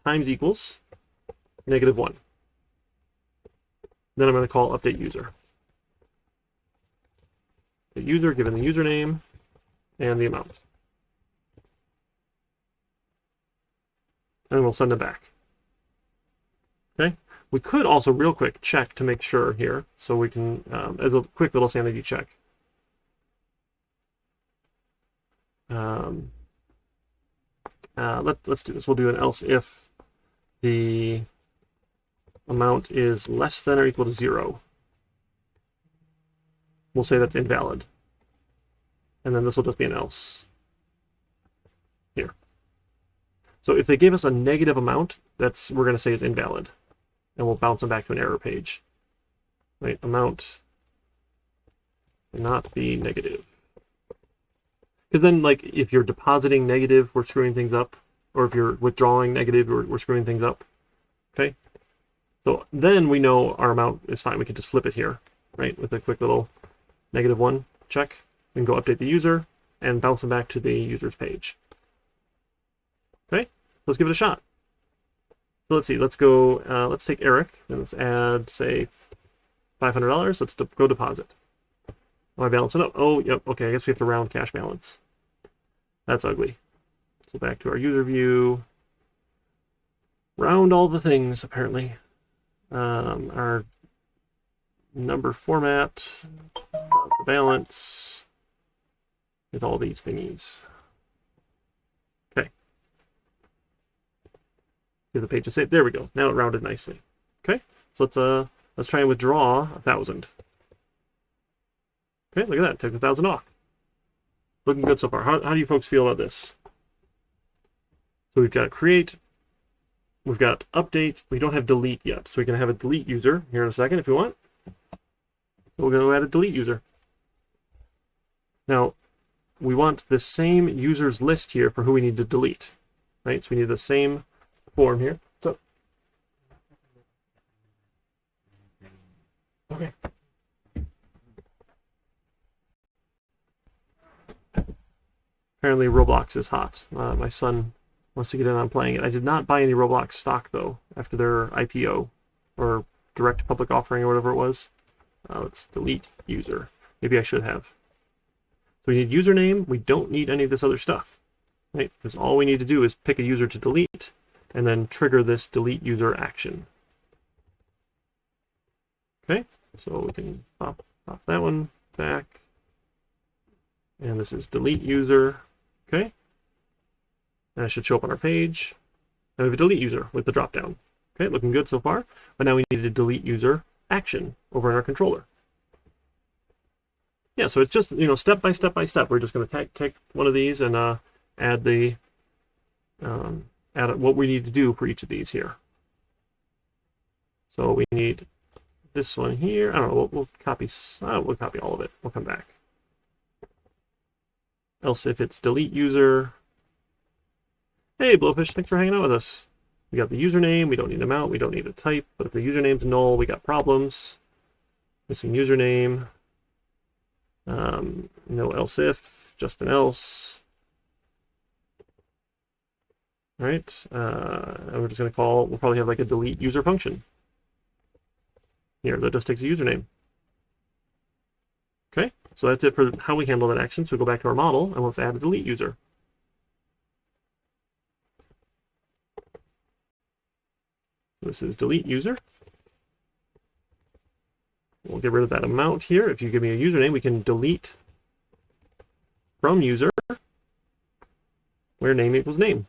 times equals -1. Then I'm going to call update user. The user given the username and the amount. And we'll send it back. Okay. We could also real quick check to make sure here, so we can, as a quick little sanity check. Let's do this. We'll do an else if the amount is less than or equal to 0, we'll say that's invalid. And then this will just be an else here. So if they gave us a negative amount, we're going to say is invalid. And we'll bounce them back to an error page. Right? Amount cannot be negative. Because then, like, if you're depositing negative, we're screwing things up. Or if you're withdrawing negative, we're screwing things up. Okay? So then we know our amount is fine. We can just flip it here, right? With a quick little -1 check. We can go update the user and bounce them back to the user's page. Okay? Let's give it a shot. So let's see. Let's go, let's take Eric and let's add, say, $500. Let's go deposit. Oh, I balance it up. Oh, yep. Okay, I guess we have to round cash balance. That's ugly. So back to our user view. Round all the things, apparently. Our number format, the balance, with all these thingies. Okay. Give the page a save. There we go. Now it rounded nicely. Okay. So let's try and withdraw 1,000. Okay, look at that. Took 1,000 off. Looking good so far. How do you folks feel about this? So we've got create, we've got update, we don't have delete yet. So we can have a delete user here in a second if we want. We'll go add a delete user. Now, we want the same users list here for who we need to delete. Right? So we need the same form here. So, okay. Apparently Roblox is hot. My son wants to get in on playing it. I did not buy any Roblox stock, though, after their IPO, or direct public offering, or whatever it was. Let's delete user. Maybe I should have. So we need username. We don't need any of this other stuff, right? Because all we need to do is pick a user to delete, and then trigger this delete user action. Okay, so we can pop that one back. And this is delete user. Okay. And it should show up on our page. And we have a delete user with the dropdown. Okay, looking good so far. But now we need a delete user action over in our controller. Yeah, so it's just, step by step by step. We're just going to take one of these and add what we need to do for each of these here. So we need this one here. I don't know. We'll copy all of it. We'll come back. Else if it's delete user. Hey, Blowfish, thanks for hanging out with us. We got the username. We don't need amount. We don't need a type. But if the username's null, we got problems. Missing username. No else if, just an else. All right. And we're just going to we'll probably have like a delete user function. Here, that just takes a username. Okay, so that's it for how we handle that action. So go back to our model and let's add a delete user. This is delete user. We'll get rid of that amount here. If you give me a username, we can delete from user where name equals name.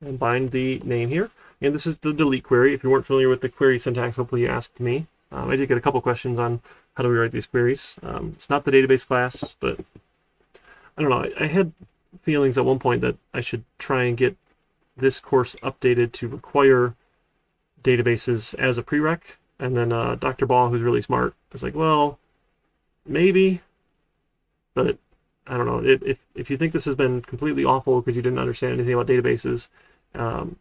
And bind the name here. And this is the delete query. If you weren't familiar with the query syntax, hopefully you asked me. I did get a couple questions on how do we write these queries. It's not the database class, but I don't know. I had feelings at one point that I should try and get this course updated to require databases as a prereq. And then Dr. Ball, who's really smart, is like, well, maybe, but I don't know. If you think this has been completely awful because you didn't understand anything about databases,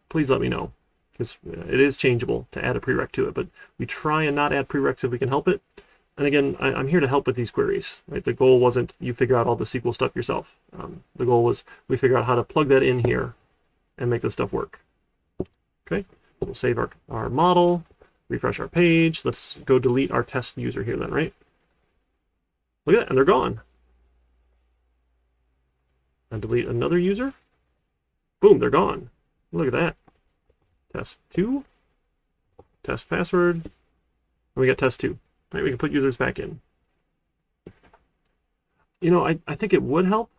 please let me know. Because it is changeable to add a prereq to it, but we try and not add prereqs if we can help it. And again, I'm here to help with these queries. Right? The goal wasn't you figure out all the SQL stuff yourself. The goal was we figure out how to plug that in here and make this stuff work. Okay, we'll save our model, refresh our page. Let's go delete our test user here then, right? Look at that, and they're gone. And delete another user. Boom, they're gone. Look at that. Test 2, test password, and we got test 2. Right, we can put users back in. I think it would help.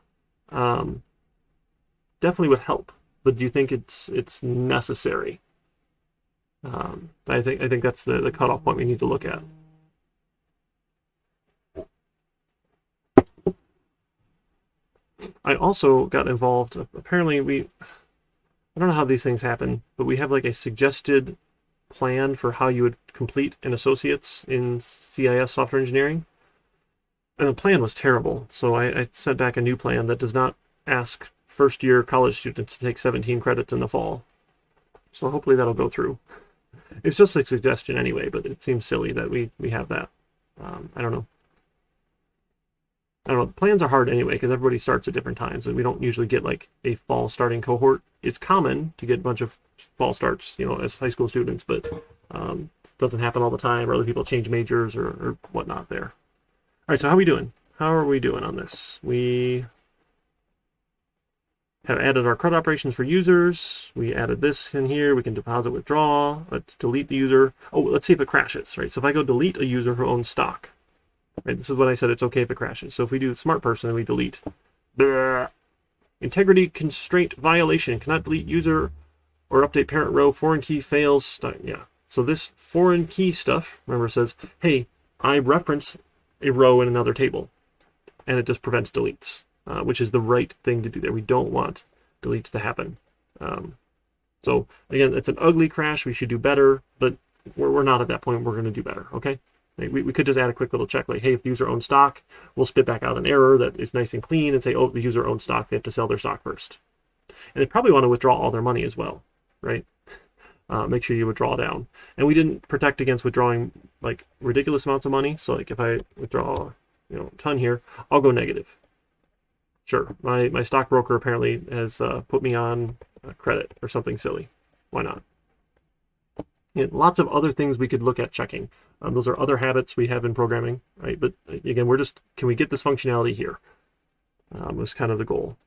Definitely would help. But do you think it's necessary? I think that's the cutoff point we need to look at. I also got involved. Apparently, I don't know how these things happen, but we have like a suggested plan for how you would complete an associate's in CIS software engineering. And the plan was terrible. So I sent back a new plan that does not ask first-year college students to take 17 credits in the fall. So hopefully that'll go through. It's just a suggestion anyway, but it seems silly that we have that. I don't know. Plans are hard anyway because everybody starts at different times, and we don't usually get like a fall starting cohort. It's common to get a bunch of fall starts, as high school students, but it doesn't happen all the time, or other people change majors or whatnot there. All right, so how are we doing? How are we doing on this? We have added our CRUD operations for users. We added this in here. We can deposit, withdraw. Let's delete the user. Oh, let's see if it crashes, right? So if I go delete a user who owns stock, right? This is what I said, it's okay if it crashes. So if we do smart person and we delete, integrity constraint violation, cannot delete user or update parent row, foreign key fails. Yeah. So this foreign key stuff, remember, says, hey, I reference a row in another table, and it just prevents deletes, which is the right thing to do there. We don't want deletes to happen. So again, it's an ugly crash. We should do better, but we're not at that point. We're going to do better. Okay. We could just add a quick little check like, hey, if the user owns stock, we'll spit back out an error that is nice and clean and say, oh, the user owns stock. They have to sell their stock first. And they probably want to withdraw all their money as well, right? Make sure you withdraw down. And we didn't protect against withdrawing like ridiculous amounts of money. So like if I withdraw, a ton here, I'll go negative. Sure, my stockbroker apparently has put me on credit or something silly. Why not? And lots of other things we could look at checking. Those are other habits we have in programming, right? But again, can we get this functionality here? Was kind of the goal.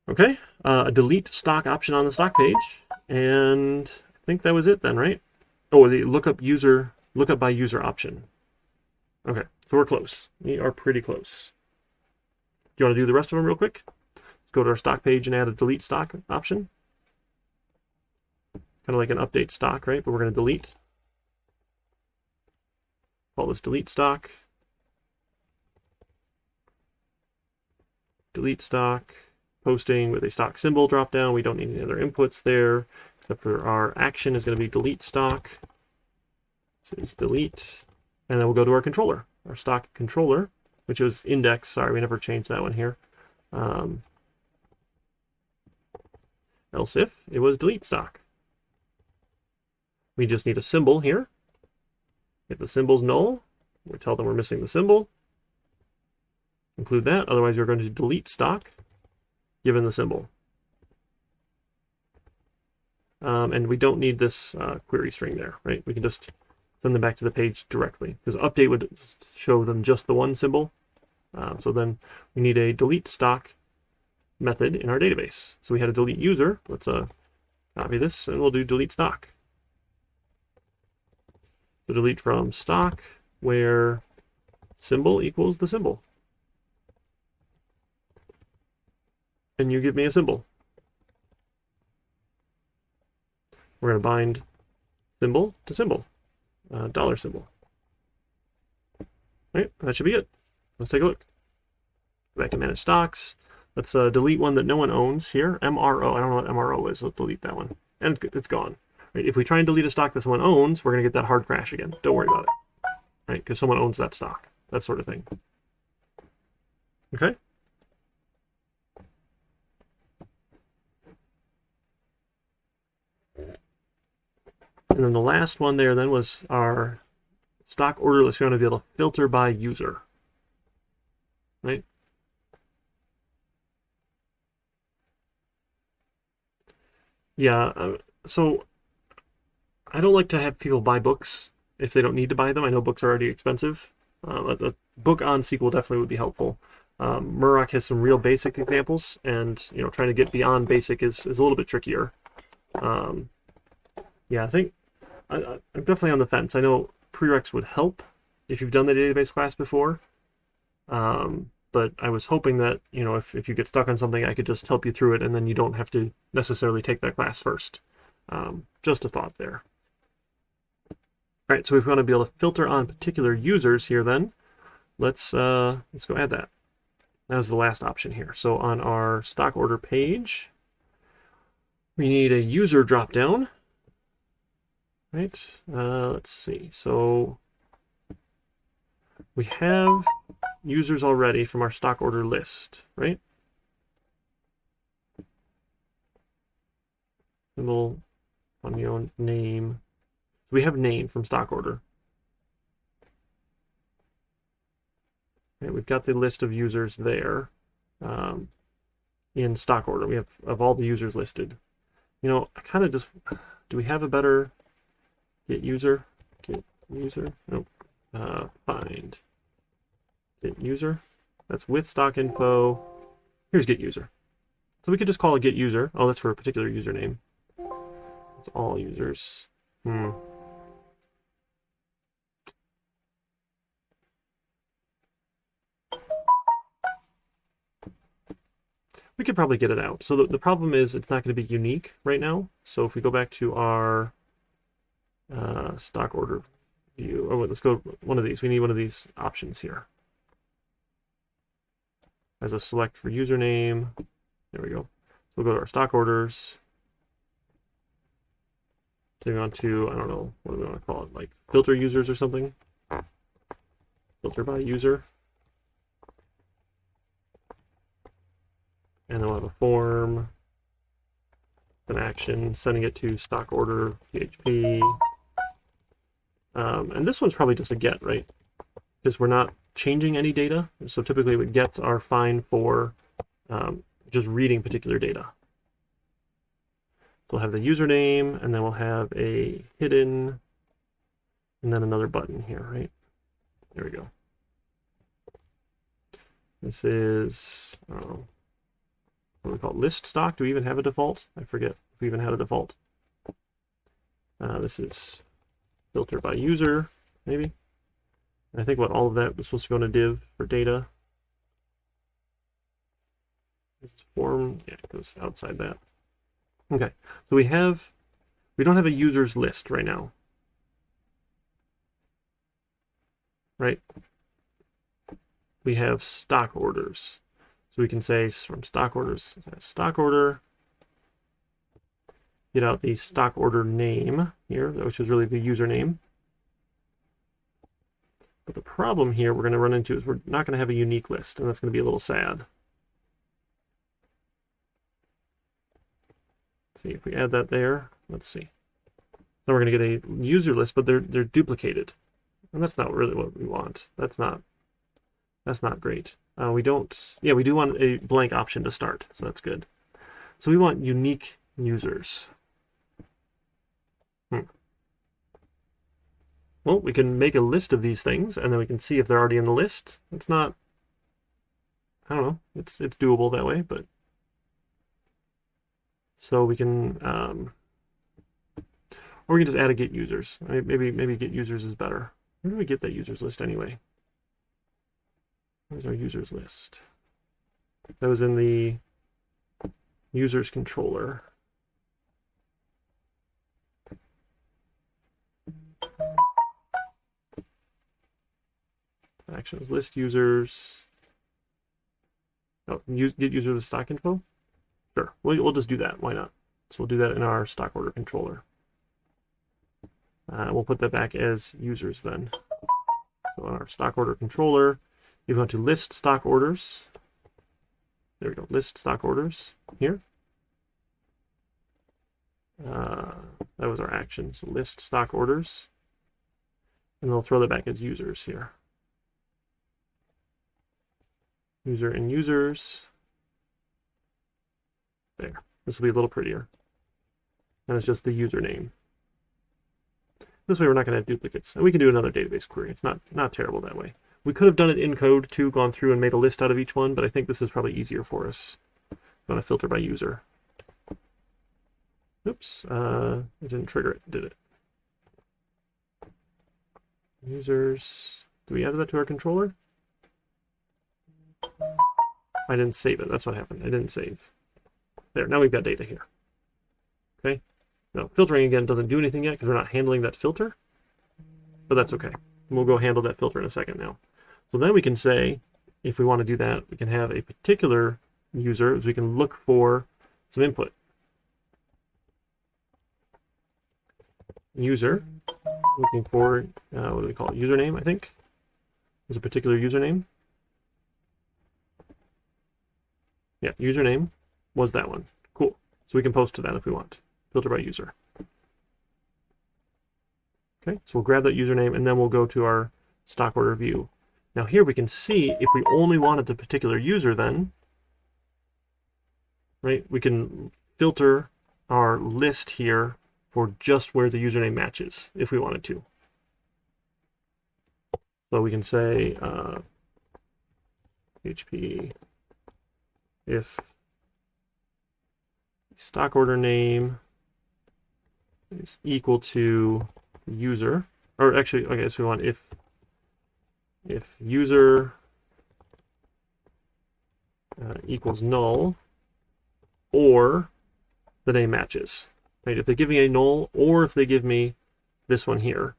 Okay, a delete stock option on the stock page. And I think that was it then, right? Oh, the lookup by user option. Okay, so we're close. We are pretty close. Do you want to do the rest of them real quick? Let's go to our stock page and add a delete stock option. Kind of like an update stock, right? But we're going to delete. Call this delete stock. Delete stock. Posting with a stock symbol drop down. We don't need any other inputs there, except for our action is going to be delete stock. So it's delete. And then we'll go to our controller, our stock controller, which is index. Sorry, we never changed that one here. Else if it was delete stock. We just need a symbol here. If the symbol's null, we tell them we're missing the symbol. Include that. Otherwise, we're going to delete stock given the symbol. And we don't need this query string there, right? We can just send them back to the page directly, because update would show them just the one symbol. So then we need a delete stock method in our database. So we had a delete user. Let's copy this, and we'll do delete stock. So delete from stock, where symbol equals the symbol. And you give me a symbol. We're going to bind symbol to symbol, dollar symbol. All right, that should be it. Let's take a look. Go back to manage stocks. Let's delete one that no one owns here. MRO. I don't know what MRO is. Let's delete that one. And it's gone. Right, if we try and delete a stock that someone owns, we're going to get that hard crash again. Don't worry about it. Right, because someone owns that stock. That sort of thing. Okay. And then the last one there then was our stock order list. We want to be able to filter by user. Right? Yeah, so I don't like to have people buy books if they don't need to buy them. I know books are already expensive. A book on SQL definitely would be helpful. Muroc has some real basic examples, and trying to get beyond basic is a little bit trickier. Yeah, I think I'm definitely on the fence. I know prereqs would help if you've done the database class before, but I was hoping that if you get stuck on something, I could just help you through it, and then you don't have to necessarily take that class first. Just a thought there. All right, so if we want to be able to filter on particular users here, then let's go add that. That was the last option here. So on our stock order page, we need a user dropdown. Right. Let's see. So we have users already from our stock order list, right? Symbol on your own name. So we have name from stock order. Right, we've got the list of users there in stock order. We have of all the users listed. You know, I kind of just, do we have a better get user? Get user? Nope. Find get user. That's with stock info. Here's get user. So we could just call it get user. Oh, that's for a particular username. It's all users. We could probably get it out. So the problem is it's not going to be unique right now. So if we go back to our stock order view, oh, let's go one of these. We need one of these options here. As a select for username. There we go. So we'll go to our stock orders. So we want to, I don't know, what do we want to call it? Like filter users or something? Filter by user. And then we'll have a form, an action, sending it to stock order PHP. And this one's probably just a get, right? Because we're not changing any data. So typically what gets are fine for just reading particular data. We'll have the username, and then we'll have a hidden, and then another button here, right? There we go. This is, what do we call it? List stock? Do we even have a default? I forget if we even had a default. This is filter by user, maybe. And I think what all of that was supposed to go in a div for data. This is form, yeah, it goes outside that. Okay, so we don't have a users list right now. Right? We have stock orders. So we can say from stock orders, stock order, get out the stock order name here, which is really the username. But the problem here we're going to run into is we're not going to have a unique list, and that's going to be a little sad. See if we add that there. Let's see. Then we're going to get a user list, but they're duplicated, and that's not really what we want. That's not great. We don't. Yeah, we do want a blank option to start, so that's good. So we want unique users. Well, we can make a list of these things, and then we can see if they're already in the list. It's not. I don't know. It's doable that way, but. So we can, or we can just add a get users. Maybe get users is better. Where do we get that users list anyway? Where's our users list? That was in the users controller. Actions list users. Oh, get users with stock info. Sure, we'll just do that. Why not? So we'll do that in our stock order controller. We'll put that back as users then. So on our stock order controller, you go to list stock orders. There we go, list stock orders here. That was our action, so list stock orders. And we'll throw that back as users here. User and users. There. This will be a little prettier. And it's just the username. This way we're not going to have duplicates. And we can do another database query. It's not terrible that way. We could have done it in code too, gone through and made a list out of each one, but I think this is probably easier for us. I'm going to filter by user. Oops, it didn't trigger it, did it? Users. Do we add that to our controller? I didn't save it. That's what happened. I didn't save. There, now we've got data here. Okay, Now, filtering again doesn't do anything yet because we're not handling that filter, but that's okay. We'll go handle that filter in a second now. So then we can say, if we want to do that, we can have a particular user, as we can look for some input. User, looking for, what do we call it? Username, I think. There's a particular username. Yeah, username was that one. Cool. So we can post to that if we want. Filter by user. Okay, so we'll grab that username and then we'll go to our stock order view. Now here we can see if we only wanted the particular user then, right, we can filter our list here for just where the username matches if we wanted to. So we can say PHP if stock order name is equal to user, or actually, okay, so we want if user equals null or the name matches. Right? If they give me a null or if they give me this one here,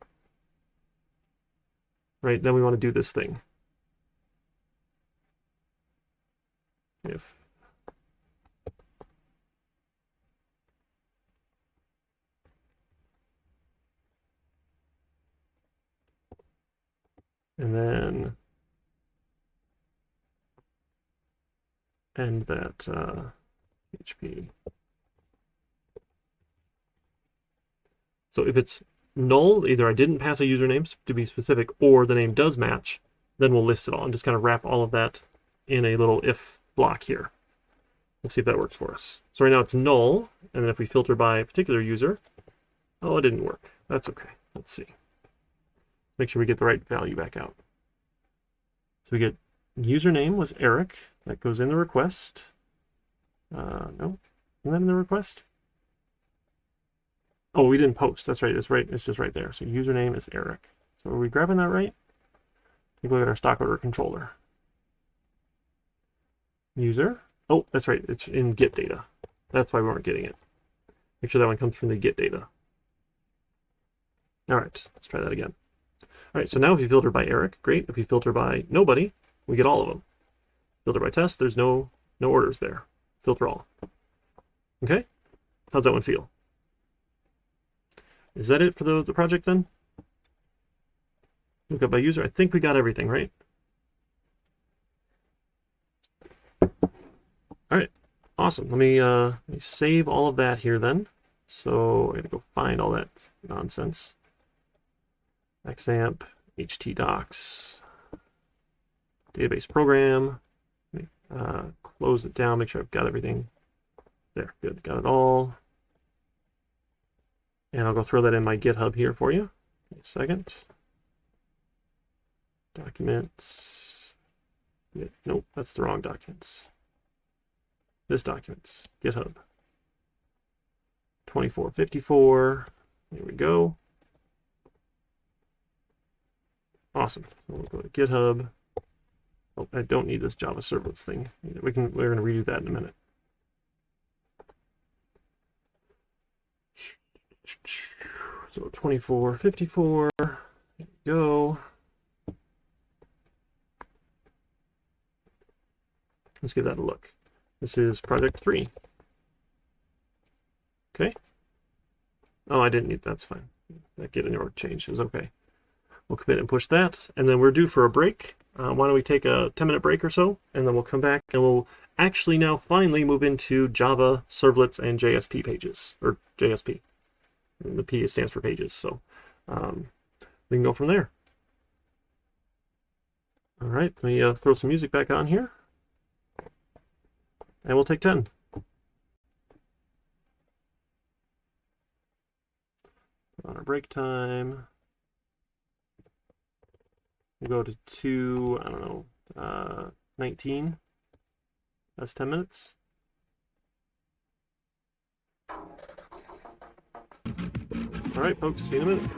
right, then we want to do this thing. If and then end that PHP. So if it's null, either I didn't pass a username to be specific or the name does match, then we'll list it all and just kind of wrap all of that in a little if block here. Let's see if that works for us. So right now it's null, and then if we filter by a particular user, oh, it didn't work. That's okay. Let's see. Make sure we get the right value back out. So we get username was Eric. That goes in the request. No, isn't that in the request? Oh, we didn't post. That's right. It's right. It's just right there. So username is Eric. So are we grabbing that right? Take a look at our stock order controller. User. Oh, that's right. It's in get data. That's why we weren't getting it. Make sure that one comes from the get data. All right. Let's try that again. All right. So now if you filter by Eric, great. If you filter by nobody, we get all of them. Filter by test, there's no orders there. Filter all. Okay. How's that one feel? Is that it for the project then? Look up by user. I think we got everything, right? All right, awesome. Let me save all of that here then. So I gotta go find all that nonsense. XAMPP, htdocs, database program. Close it down. Make sure I've got everything. There, good. Got it all. And I'll go throw that in my GitHub here for you. Give me a second. Documents. Yeah, nope, that's the wrong documents. This documents. GitHub. 2454. There we go. Awesome. So we'll go to GitHub. Oh, I don't need this Java servlets thing. We're going to redo that in a minute. So 2454, there we go. Let's give that a look. This is project 3. Okay. Oh, I didn't need, that's fine. That get an org change is okay. We'll commit and push that, and then we're due for a break. Why don't we take a 10-minute break or so, and then we'll come back and we'll actually now finally move into Java servlets and JSP pages, or JSP. The P stands for pages, so we can go from there. All right, let me throw some music back on here, and we'll take 10. On our break time, we'll go to I don't know, 19. That's 10 minutes. All right, folks, see you in a minute.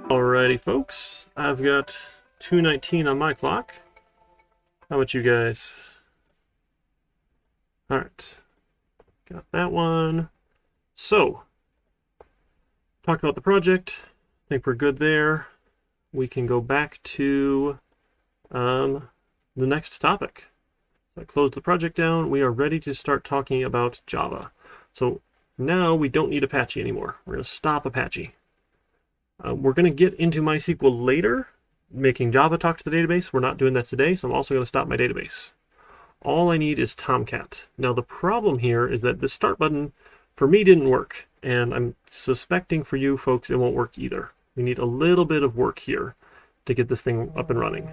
Alrighty, folks. I've got 2:19 on my clock. How about you guys? Alright. Got that one. So, talked about the project. I think we're good there. We can go back to the next topic. I closed the project down. We are ready to start talking about Java. So now we don't need Apache anymore. We're going to stop Apache. We're going to get into MySQL later, making Java talk to the database. We're not doing that today, so I'm also going to stop my database. All I need is Tomcat. Now the problem here is that the start button for me didn't work, and I'm suspecting for you folks it won't work either. We need a little bit of work here to get this thing up and running.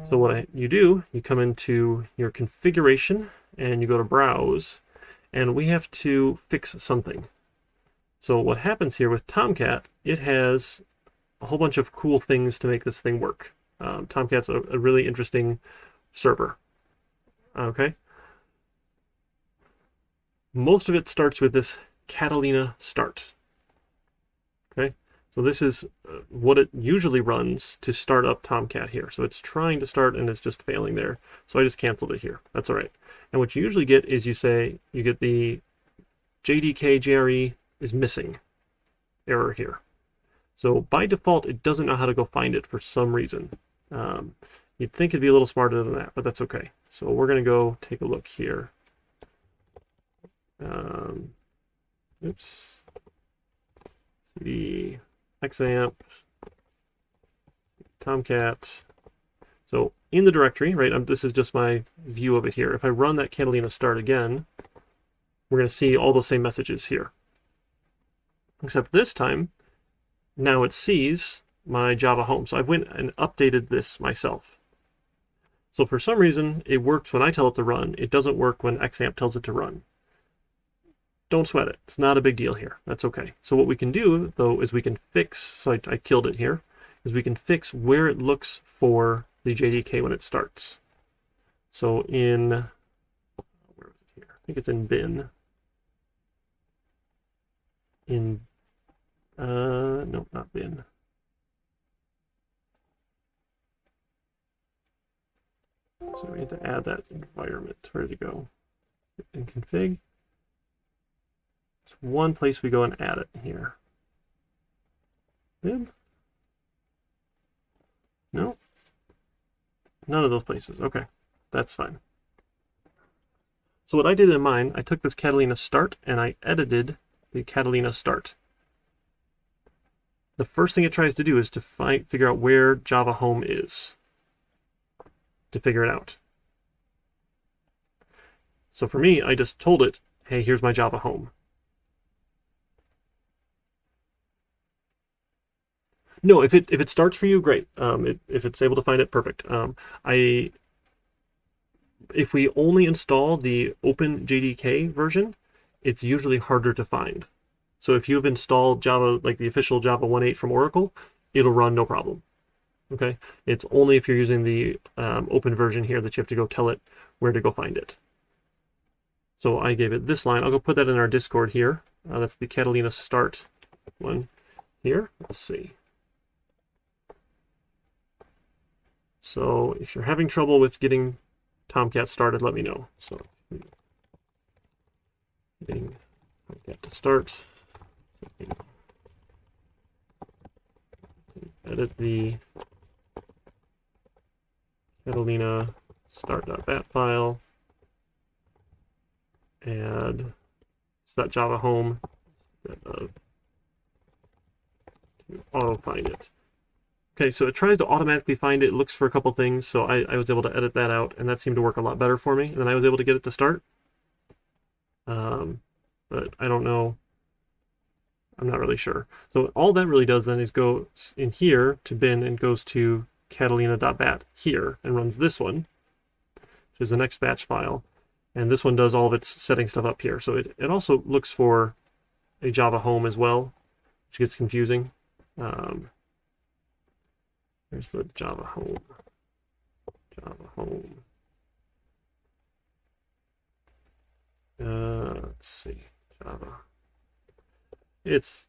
So what you do, you come into your configuration and you go to browse, and we have to fix something. So what happens here with Tomcat, it has a whole bunch of cool things to make this thing work. Tomcat's a really interesting server. Okay. Most of it starts with this Catalina start. Okay. So this is what it usually runs to start up Tomcat here. So it's trying to start and it's just failing there. So I just canceled it here. That's all right. And what you usually get is you get the JDK JRE is missing error here. So by default, it doesn't know how to go find it for some reason. You'd think it'd be a little smarter than that, but that's okay. So we're going to go take a look here. Oops. CD XAMPP Tomcat. So in the directory, right, this is just my view of it here. If I run that Catalina start again, we're going to see all those same messages here. Except this time, now it sees my Java home. So I've went and updated this myself. So for some reason, it works when I tell it to run. It doesn't work when XAMPP tells it to run. Don't sweat it. It's not a big deal here. That's okay. So what we can do, though, is we can fix, so I killed it here, is we can fix where it looks for the JDK when it starts. So in, where is it here? I think it's in bin. No, not bin. So we need to add that environment. Where did it go? In config. It's one place we go and add it here. Bin? No? None of those places. Okay, that's fine. So what I did in mine, I took this Catalina start and I edited the Catalina start. The first thing it tries to do is to figure out where Java home is, to figure it out. So for me, I just told it, hey, here's my Java home. No, if it starts for you, great. If it's able to find it, perfect. If we only install the OpenJDK version, it's usually harder to find. So if you've installed Java, like the official Java 1.8 from Oracle, it'll run no problem. Okay, it's only if you're using the open version here that you have to go tell it where to go find it. So I gave it this line. I'll go put that in our Discord here. That's the Catalina start one here. Let's see. So if you're having trouble with getting Tomcat started, let me know. So getting Tomcat to start. Edit the Catalina start.bat file. Add .java home to auto find it. Okay, so it tries to automatically find it. It looks for a couple things, so I was able to edit that out, and that seemed to work a lot better for me. And then I was able to get it to start. But I don't know. I'm not really sure. So all that really does then is go in here to bin and goes to catalina.bat here and runs this one, which is the next batch file. And this one does all of its setting stuff up here. So it also looks for a Java home as well, which gets confusing. There's the Java home. Java home. Let's see. Java. It's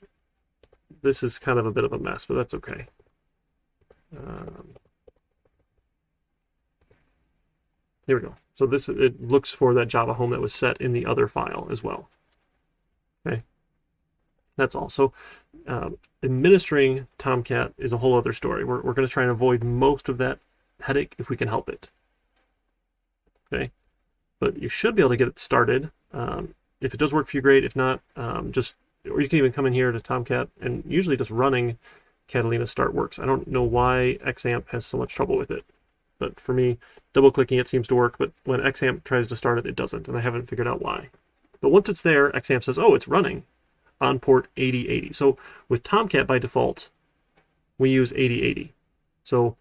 this is kind of a bit of a mess, but that's okay. Here we go. So this, it looks for that Java home that was set in the other file as well. Okay, that's all. So administering Tomcat is a whole other story. We're going to try and avoid most of that headache if we can help it. Okay, but you should be able to get it started. If it does work for you, great. If not, or you can even come in here to Tomcat, and usually just running Catalina start works. I don't know why Xampp has so much trouble with it. But for me, double-clicking it seems to work, but when Xampp tries to start it, it doesn't, and I haven't figured out why. But once it's there, Xampp says, oh, it's running on port 8080. So with Tomcat by default, we use 8080. So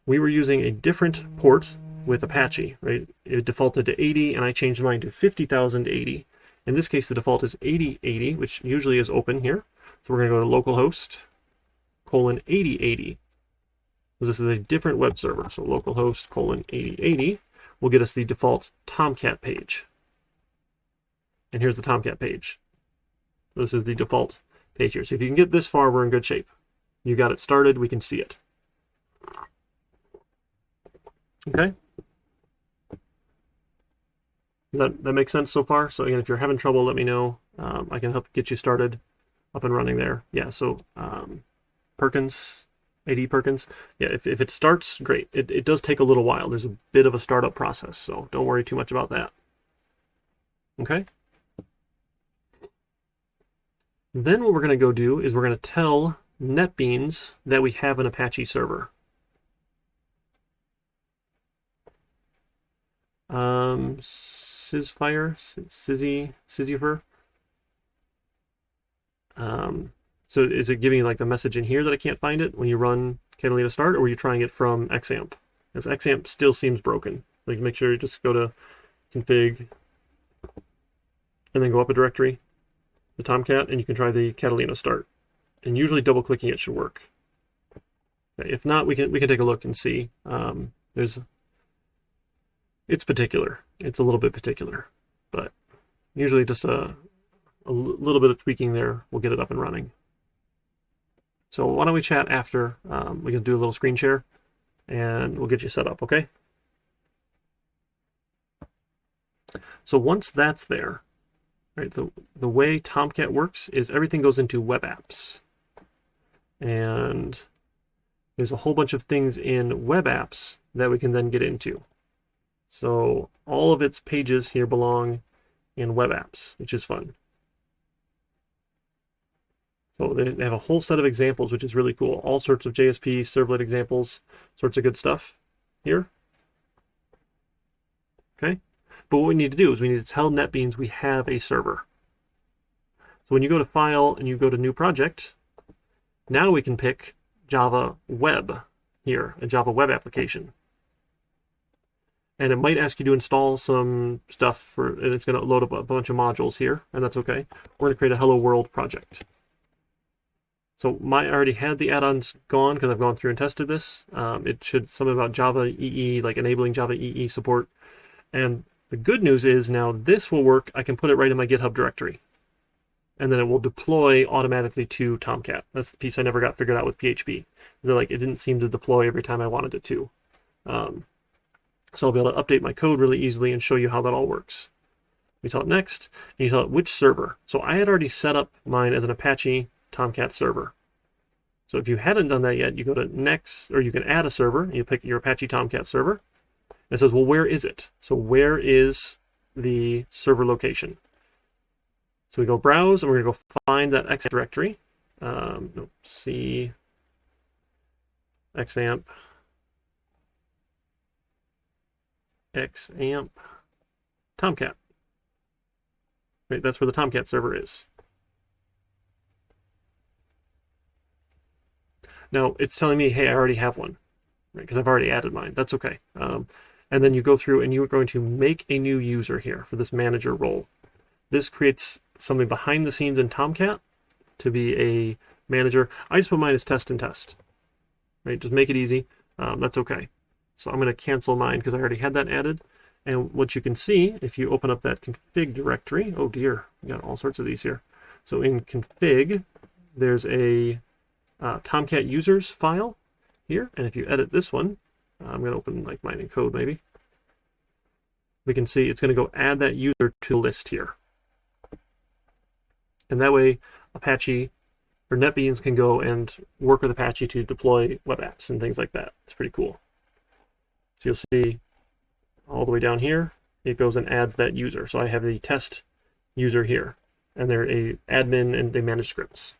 we were using a different port with Apache, right? It defaulted to 80, and I changed mine to 50,080. In this case, the default is 8080, which usually is open here. So we're going to go to localhost :8080. This is a different web server, so localhost :8080 will get us the default Tomcat page. And here's the Tomcat page. This is the default page here. So if you can get this far, we're in good shape. You got it started, we can see it. Okay? That makes sense so far? So again, if you're having trouble, let me know. I can help get you started up and running there. Yeah, so Perkins, AD Perkins. Yeah, if it starts, great. It does take a little while. There's a bit of a startup process, so don't worry too much about that. Okay? Then what we're going to go do is we're going to tell Netbeans that we have an Apache server. Sizifer. So is it giving you like the message in here that I can't find it when you run Catalina start, or were you trying it from Xampp? Because Xampp still seems broken. Like, make sure you just go to config and then go up a directory, the Tomcat, and you can try the Catalina start. And usually double clicking it should work. Okay, if not, we can take a look and see. It's particular. It's a little bit particular, but usually just a little bit of tweaking there will get it up and running. So why don't we chat after? We can do a little screen share, and we'll get you set up, okay? So once that's there, right, the way Tomcat works is everything goes into web apps. And there's a whole bunch of things in web apps that we can then get into. So all of its pages here belong in web apps, which is fun. So they have a whole set of examples, which is really cool. All sorts of JSP, Servlet examples, sorts of good stuff here. Okay? But what we need to do is we need to tell Netbeans we have a server. So when you go to File and you go to New Project, now we can pick Java Web here, a Java Web application. And it might ask you to install some stuff, and it's going to load up a bunch of modules here, and that's okay. We're going to create a Hello World project. So I already had the add-ons gone because I've gone through and tested this. It should something about Java EE, like enabling Java EE support. And the good news is now this will work. I can put it right in my GitHub directory. And then it will deploy automatically to Tomcat. That's the piece I never got figured out with PHP. It didn't seem to deploy every time I wanted it to. So I'll be able to update my code really easily and show you how that all works. You tell it next, and you tell it which server. So I had already set up mine as an Apache Tomcat server. So if you hadn't done that yet, you go to next, or you can add a server, and you pick your Apache Tomcat server. And it says, well, where is it? So where is the server location? So we go browse, and we're going to go find that Xampp directory. C Xampp Tomcat. Right, that's where the Tomcat server is. Now it's telling me, hey, I already have one, right? Because I've already added mine. That's okay. And then you go through and you're going to make a new user here for this manager role. This creates something behind the scenes in Tomcat to be a manager. I just put mine as test and test. Right? Just make it easy. That's okay. So I'm going to cancel mine because I already had that added. And what you can see, if you open up that config directory, oh dear, we got all sorts of these here. So in config, there's a Tomcat users file here, and if you edit this one, I'm going to open like mine in code maybe. We can see it's going to go add that user to the list here. And that way Apache or Netbeans can go and work with Apache to deploy web apps and things like that. It's pretty cool. So you'll see all the way down here, it goes and adds that user. So I have the test user here, and they're a admin and they manage scripts.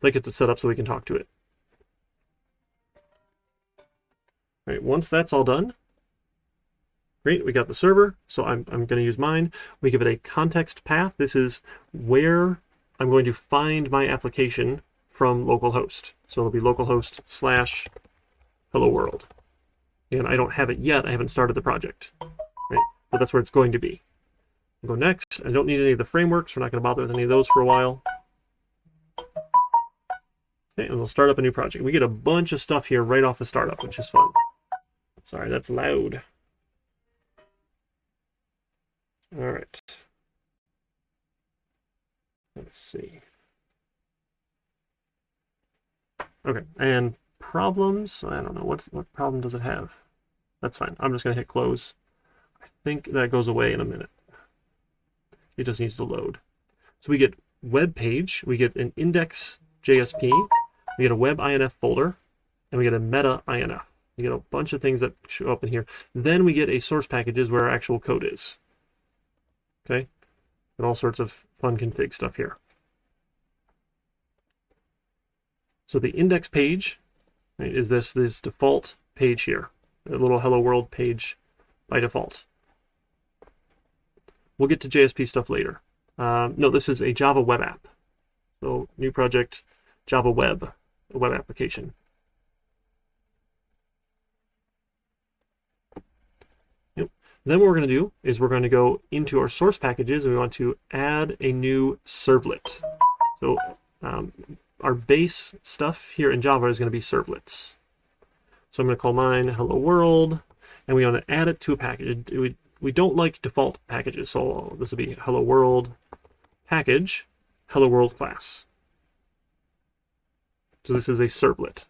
So I get to set up so we can talk to it. All right, once that's all done, great, we got the server, so I'm going to use mine. We give it a context path. This is where I'm going to find my application from localhost. So it'll be localhost / hello world. And I don't have it yet. I haven't started the project, right? But that's where it's going to be. I'll go next. I don't need any of the frameworks. We're not going to bother with any of those for a while. Okay, and we'll start up a new project. We get a bunch of stuff here right off the startup, which is fun. Sorry, that's loud. All right. Let's see. Okay, and problems. I don't know what problem does it have. That's fine. I'm just going to hit close. I think that goes away in a minute. It just needs to load. So we get web page. We get an index JSP. We get a web INF folder, and we get a meta INF. We get a bunch of things that show up in here. Then we get a source packages where our actual code is. Okay, and all sorts of fun config stuff here. So the index page, right, is this default page here, a little hello world page by default. We'll get to JSP stuff later. No, this is a Java web app. So new project, Java web, a web application. Then what we're going to do is we're going to go into our source packages and we want to add a new servlet. So our base stuff here in Java is going to be servlets. So I'm going to call mine hello world, and we want to add it to a package. We don't like default packages, so this will be hello world package, hello world class. So this is a servlet.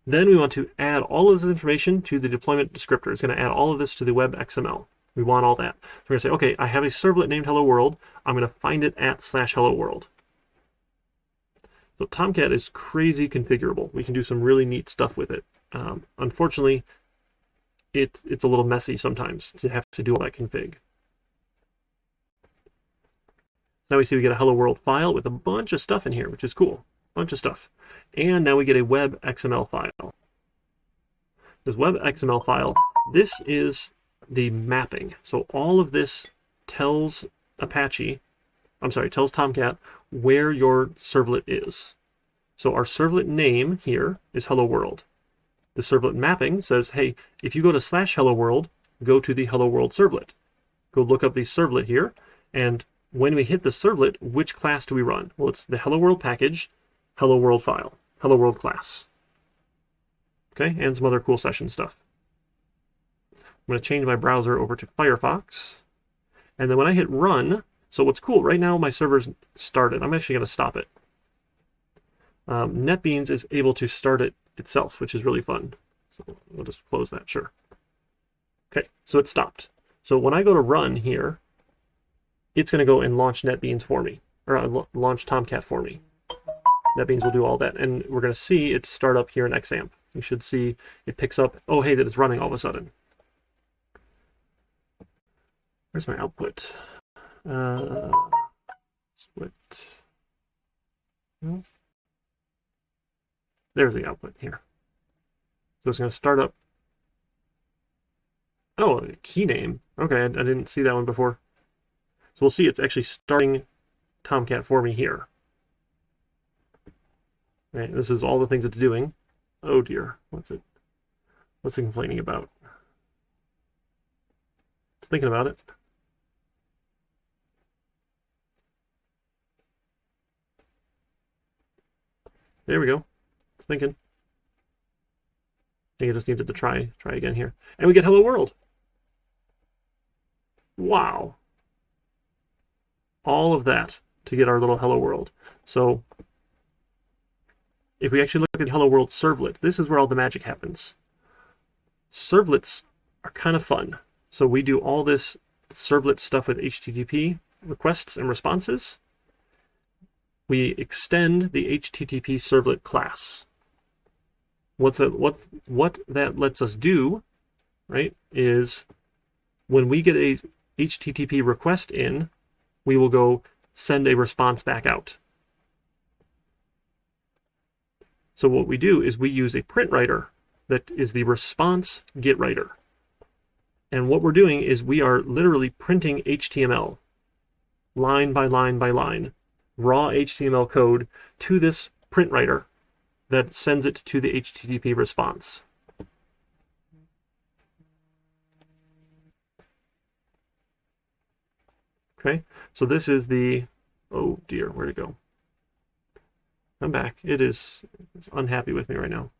Then we want to add all of this information to the deployment descriptor. It's going to add all of this to the web XML. We want all that. So we're going to say, okay, I have a servlet named hello world. I'm going to find it at /hello world. So Tomcat is crazy configurable. We can do some really neat stuff with it. Unfortunately, it's a little messy sometimes to have to do all that config. Now we see we get a hello world file with a bunch of stuff in here, which is cool. Bunch of stuff. And now we get a web XML file. This web XML file, this is the mapping. So all of this tells tells Tomcat where your servlet is. So our servlet name here is hello world. The servlet mapping says, hey, if you go to /hello world, go to the hello world servlet. Go look up the servlet here, and when we hit the servlet, which class do we run? Well, it's the hello world package, hello world file, hello world class. Okay, and some other cool session stuff. I'm going to change my browser over to Firefox. And then when I hit run, so what's cool, right now my server's started. I'm actually going to stop it. Netbeans is able to start it itself, which is really fun. So we'll just close that, sure. Okay, so it stopped. So when I go to run here, it's going to go and launch Netbeans for me, or launch Tomcat for me. Netbeans will do all that, and we're going to see it start up here in XAMPP. You should see it picks up, oh hey, that it's running all of a sudden. Where's my output? Split. No. There's the output here. So it's going to start up. Oh, a key name. Okay, I didn't see that one before. So we'll see it's actually starting Tomcat for me here. Right, this is all the things it's doing. Oh dear, what's it complaining about? It's thinking about it. There we go. It's thinking. I think I just needed to try again here. And we get hello world. Wow. All of that to get our little hello world. So if we actually look at the hello world servlet, this is where all the magic happens. Servlets are kind of fun. So we do all this servlet stuff with HTTP requests and responses. We extend the HTTP servlet class. What that lets us do, right, is when we get a HTTP request in, we will go send a response back out. So what we do is we use a print writer that is the response get writer. And what we're doing is we are literally printing HTML line by line by line, raw HTML code to this print writer that sends it to the HTTP response. Okay, so this is the, oh dear, where'd it go? I'm back. It's unhappy with me right now.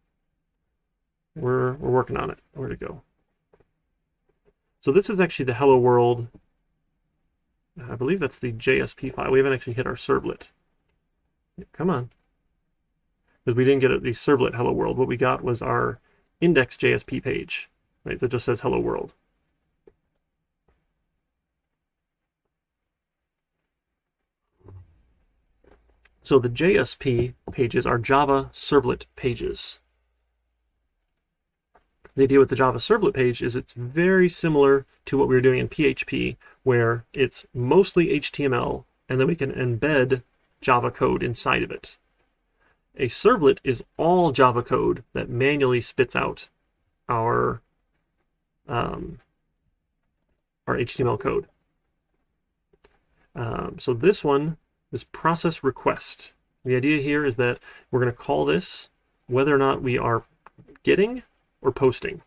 We're working on it. Where'd it go? So this is actually the hello world. I believe that's the JSP file. We haven't actually hit our servlet. Come on. Because we didn't get the servlet hello world. What we got was our index JSP page, right? That just says hello world. So the JSP pages are Java servlet pages. The idea with the Java servlet page is it's very similar to what we were doing in PHP, where it's mostly HTML, and then we can embed Java code inside of it. A servlet is all Java code that manually spits out our HTML code. So this one is process request. The idea here is that we're going to call this whether or not we are getting or posting.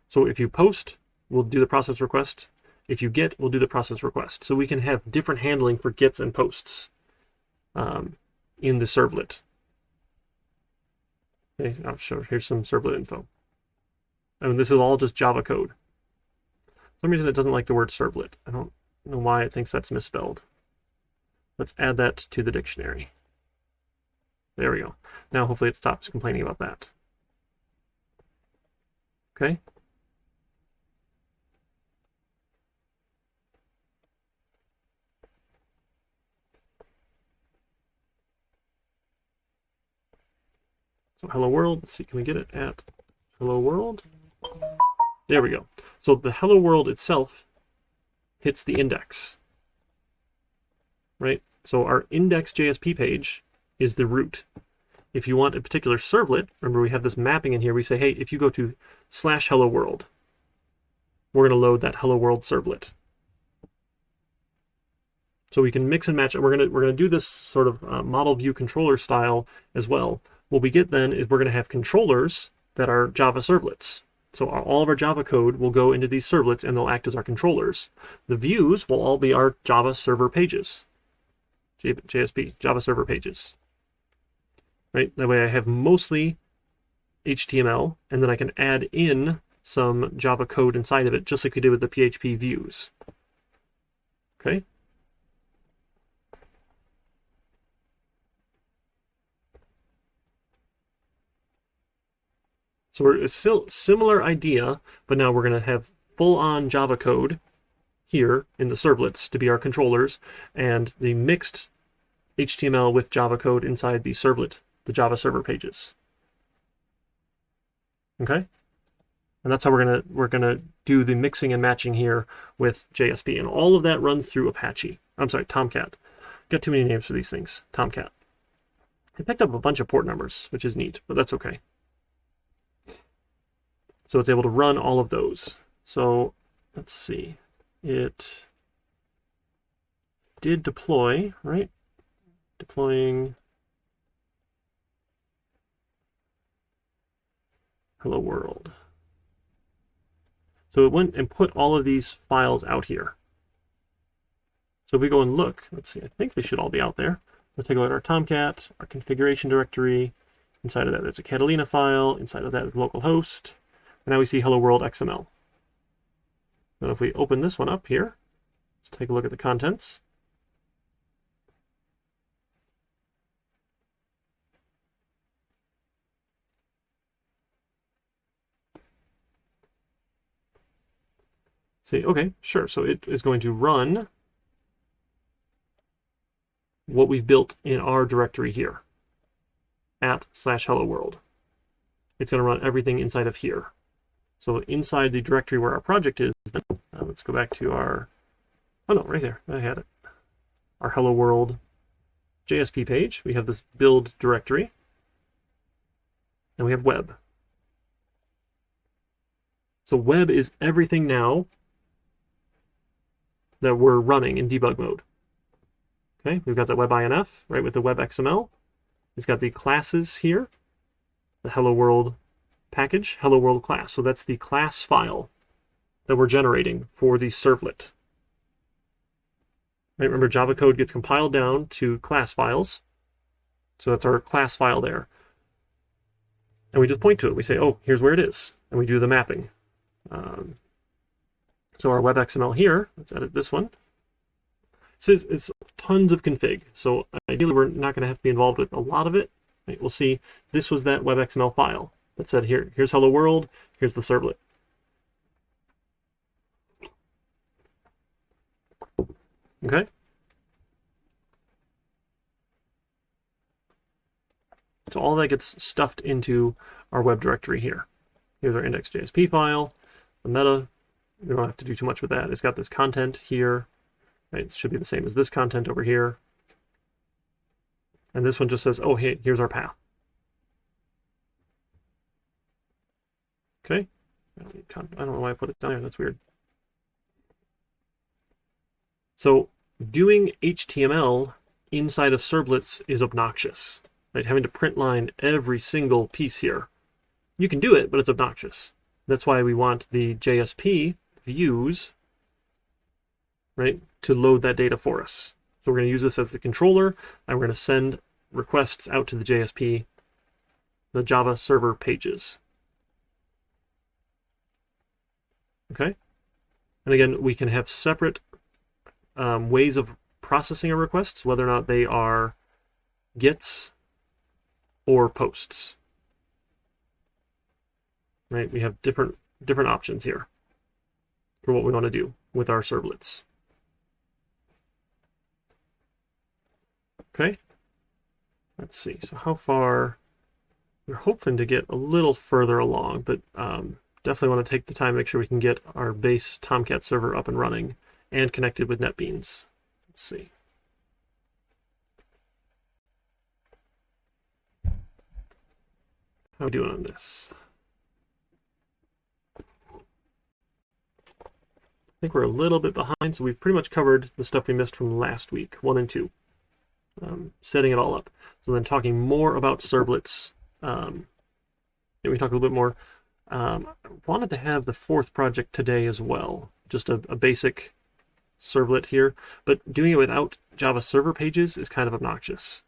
So if you post, we'll do the process request. If you get, we'll do the process request. So we can have different handling for gets and posts in the servlet. Okay, I'll show, here's some servlet info. I mean, this is all just Java code. For some reason it doesn't like the word servlet. I don't know why it thinks that's misspelled. Let's add that to the dictionary. There we go. Now hopefully it stops complaining about that. Okay. So hello world, let's see, can we get it at hello world? There we go. So the hello world itself hits the index, right? So our index JSP page is the root. If you want a particular servlet, remember we have this mapping in here, we say, hey, if you go to /hello world, we're going to load that hello world servlet. So we can mix and match, and we're going to do this sort of model view controller style as well. What we get then is we're going to have controllers that are Java servlets. So all of our Java code will go into these servlets and they'll act as our controllers. The views will all be our Java server pages. JSP, Java server pages. Right? That way I have mostly HTML, and then I can add in some Java code inside of it, just like we did with the PHP views. Okay? So we're still similar idea, but now we're going to have full-on Java code here in the servlets to be our controllers, and the mixed HTML with Java code inside the servlet, the Java server pages. Okay? And that's how we're gonna do the mixing and matching here with JSP. And all of that runs through Apache. I'm sorry, Tomcat. Got too many names for these things. Tomcat. I picked up a bunch of port numbers, which is neat, but that's okay. So it's able to run all of those. So let's see. It did deploy, right? Deploying hello world. So it went and put all of these files out here. So if we go and look, let's see, I think they should all be out there. Let's take a look at our Tomcat, our configuration directory. Inside of that, there's a Catalina file. Inside of that is localhost. And now we see hello world XML. And if we open this one up here, let's take a look at the contents. Say, okay, sure. So it is going to run what we've built in our directory here @/hello world. It's going to run everything inside of here. So inside the directory where our project is, let's go back to our, oh no, right there, I had it. Our hello world JSP page. We have this build directory, and we have web. So web is everything now that we're running in debug mode. Okay, we've got the web INF, right, with the web XML. It's got the classes here, the hello world package, hello world class. So that's the class file that we're generating for the servlet. Right, remember, Java code gets compiled down to class files. So that's our class file there. And we just point to it. We say, oh, here's where it is. And we do the mapping. So our web XML here, let's edit this one. It says it's tons of config. So ideally, we're not going to have to be involved with a lot of it. Right, we'll see this was that web XML file that said, here's hello world, here's the servlet. Okay. So all that gets stuffed into our web directory here. Here's our index.jsp file, the meta. We don't have to do too much with that. It's got this content here. Right? It should be the same as this content over here. And this one just says, oh, hey, here's our path. Okay. I don't know why I put it down there. That's weird. So doing HTML inside of servlets is obnoxious. Right? Having to print line every single piece here. You can do it, but it's obnoxious. That's why we want the JSP views, right, to load that data for us. So we're going to use this as the controller, and we're going to send requests out to the JSP, the Java server pages. Okay? And again, we can have separate ways of processing our requests, whether or not they are gets or posts. Right? We have different options here for what we want to do with our servlets. Okay? Let's see. So how far? We're hoping to get a little further along, but definitely want to take the time to make sure we can get our base Tomcat server up and running and connected with Netbeans. Let's see. How are we doing on this? I think we're a little bit behind, so we've pretty much covered the stuff we missed from last week, 1 and 2. Setting it all up. So then talking more about servlets. And we talk a little bit more. I wanted to have the 4th project today as well. Just a basic servlet here. But doing it without Java server pages is kind of obnoxious.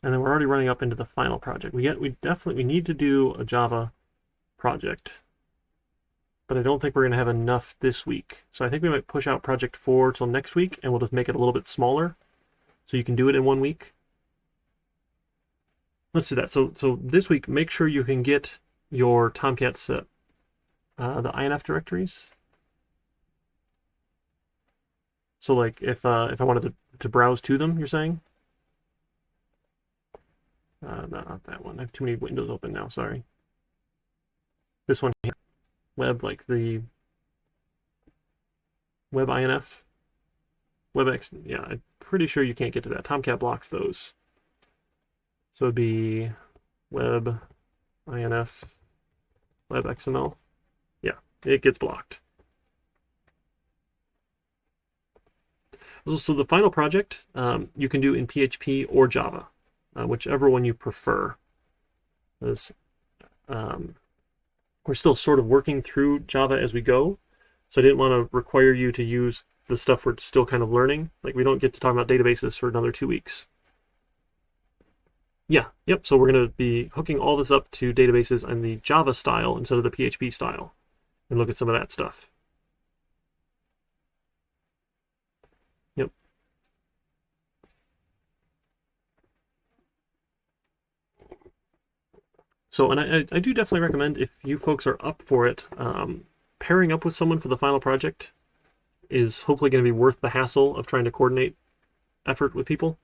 And then we're already running up into the final project. We need to do a Java project, but I don't think we're going to have enough this week. So I think we might push out project 4 till next week, and we'll just make it a little bit smaller, so you can do it in 1 week. Let's do that. So this week, make sure you can get your Tomcat set, the INF directories. So like if I wanted to browse to them, you're saying? No, not that one. I have too many windows open now, sorry. This one here. Web, like the web INF. WebX, yeah, I'm pretty sure you can't get to that. Tomcat blocks those. So it'd be web INF, web XML. Yeah, it gets blocked. So the final project you can do in PHP or Java. Whichever one you prefer. We're still sort of working through Java as we go, so I didn't want to require you to use the stuff we're still kind of learning. Like, we don't get to talk about databases for another 2 weeks. Yeah, yep, so we're going to be hooking all this up to databases in the Java style instead of the PHP style, and look at some of that stuff. Yep. So, and I do definitely recommend, if you folks are up for it, pairing up with someone for the final project is hopefully going to be worth the hassle of trying to coordinate effort with people.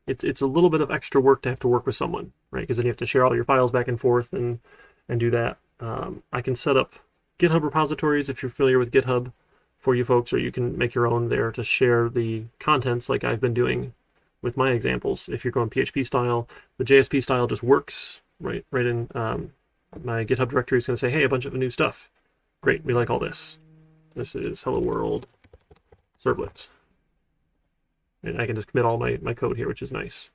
It's a little bit of extra work to have to work with someone, right? Because then you have to share all your files back and forth and do that. I can set up GitHub repositories if you're familiar with GitHub for you folks, or you can make your own there to share the contents like I've been doing with my examples. If you're going PHP style, the JSP style just works right in my GitHub directory is going to say, hey, a bunch of new stuff. Great, we like all this. This is Hello World Servlet. And I can just commit all my code here, which is nice.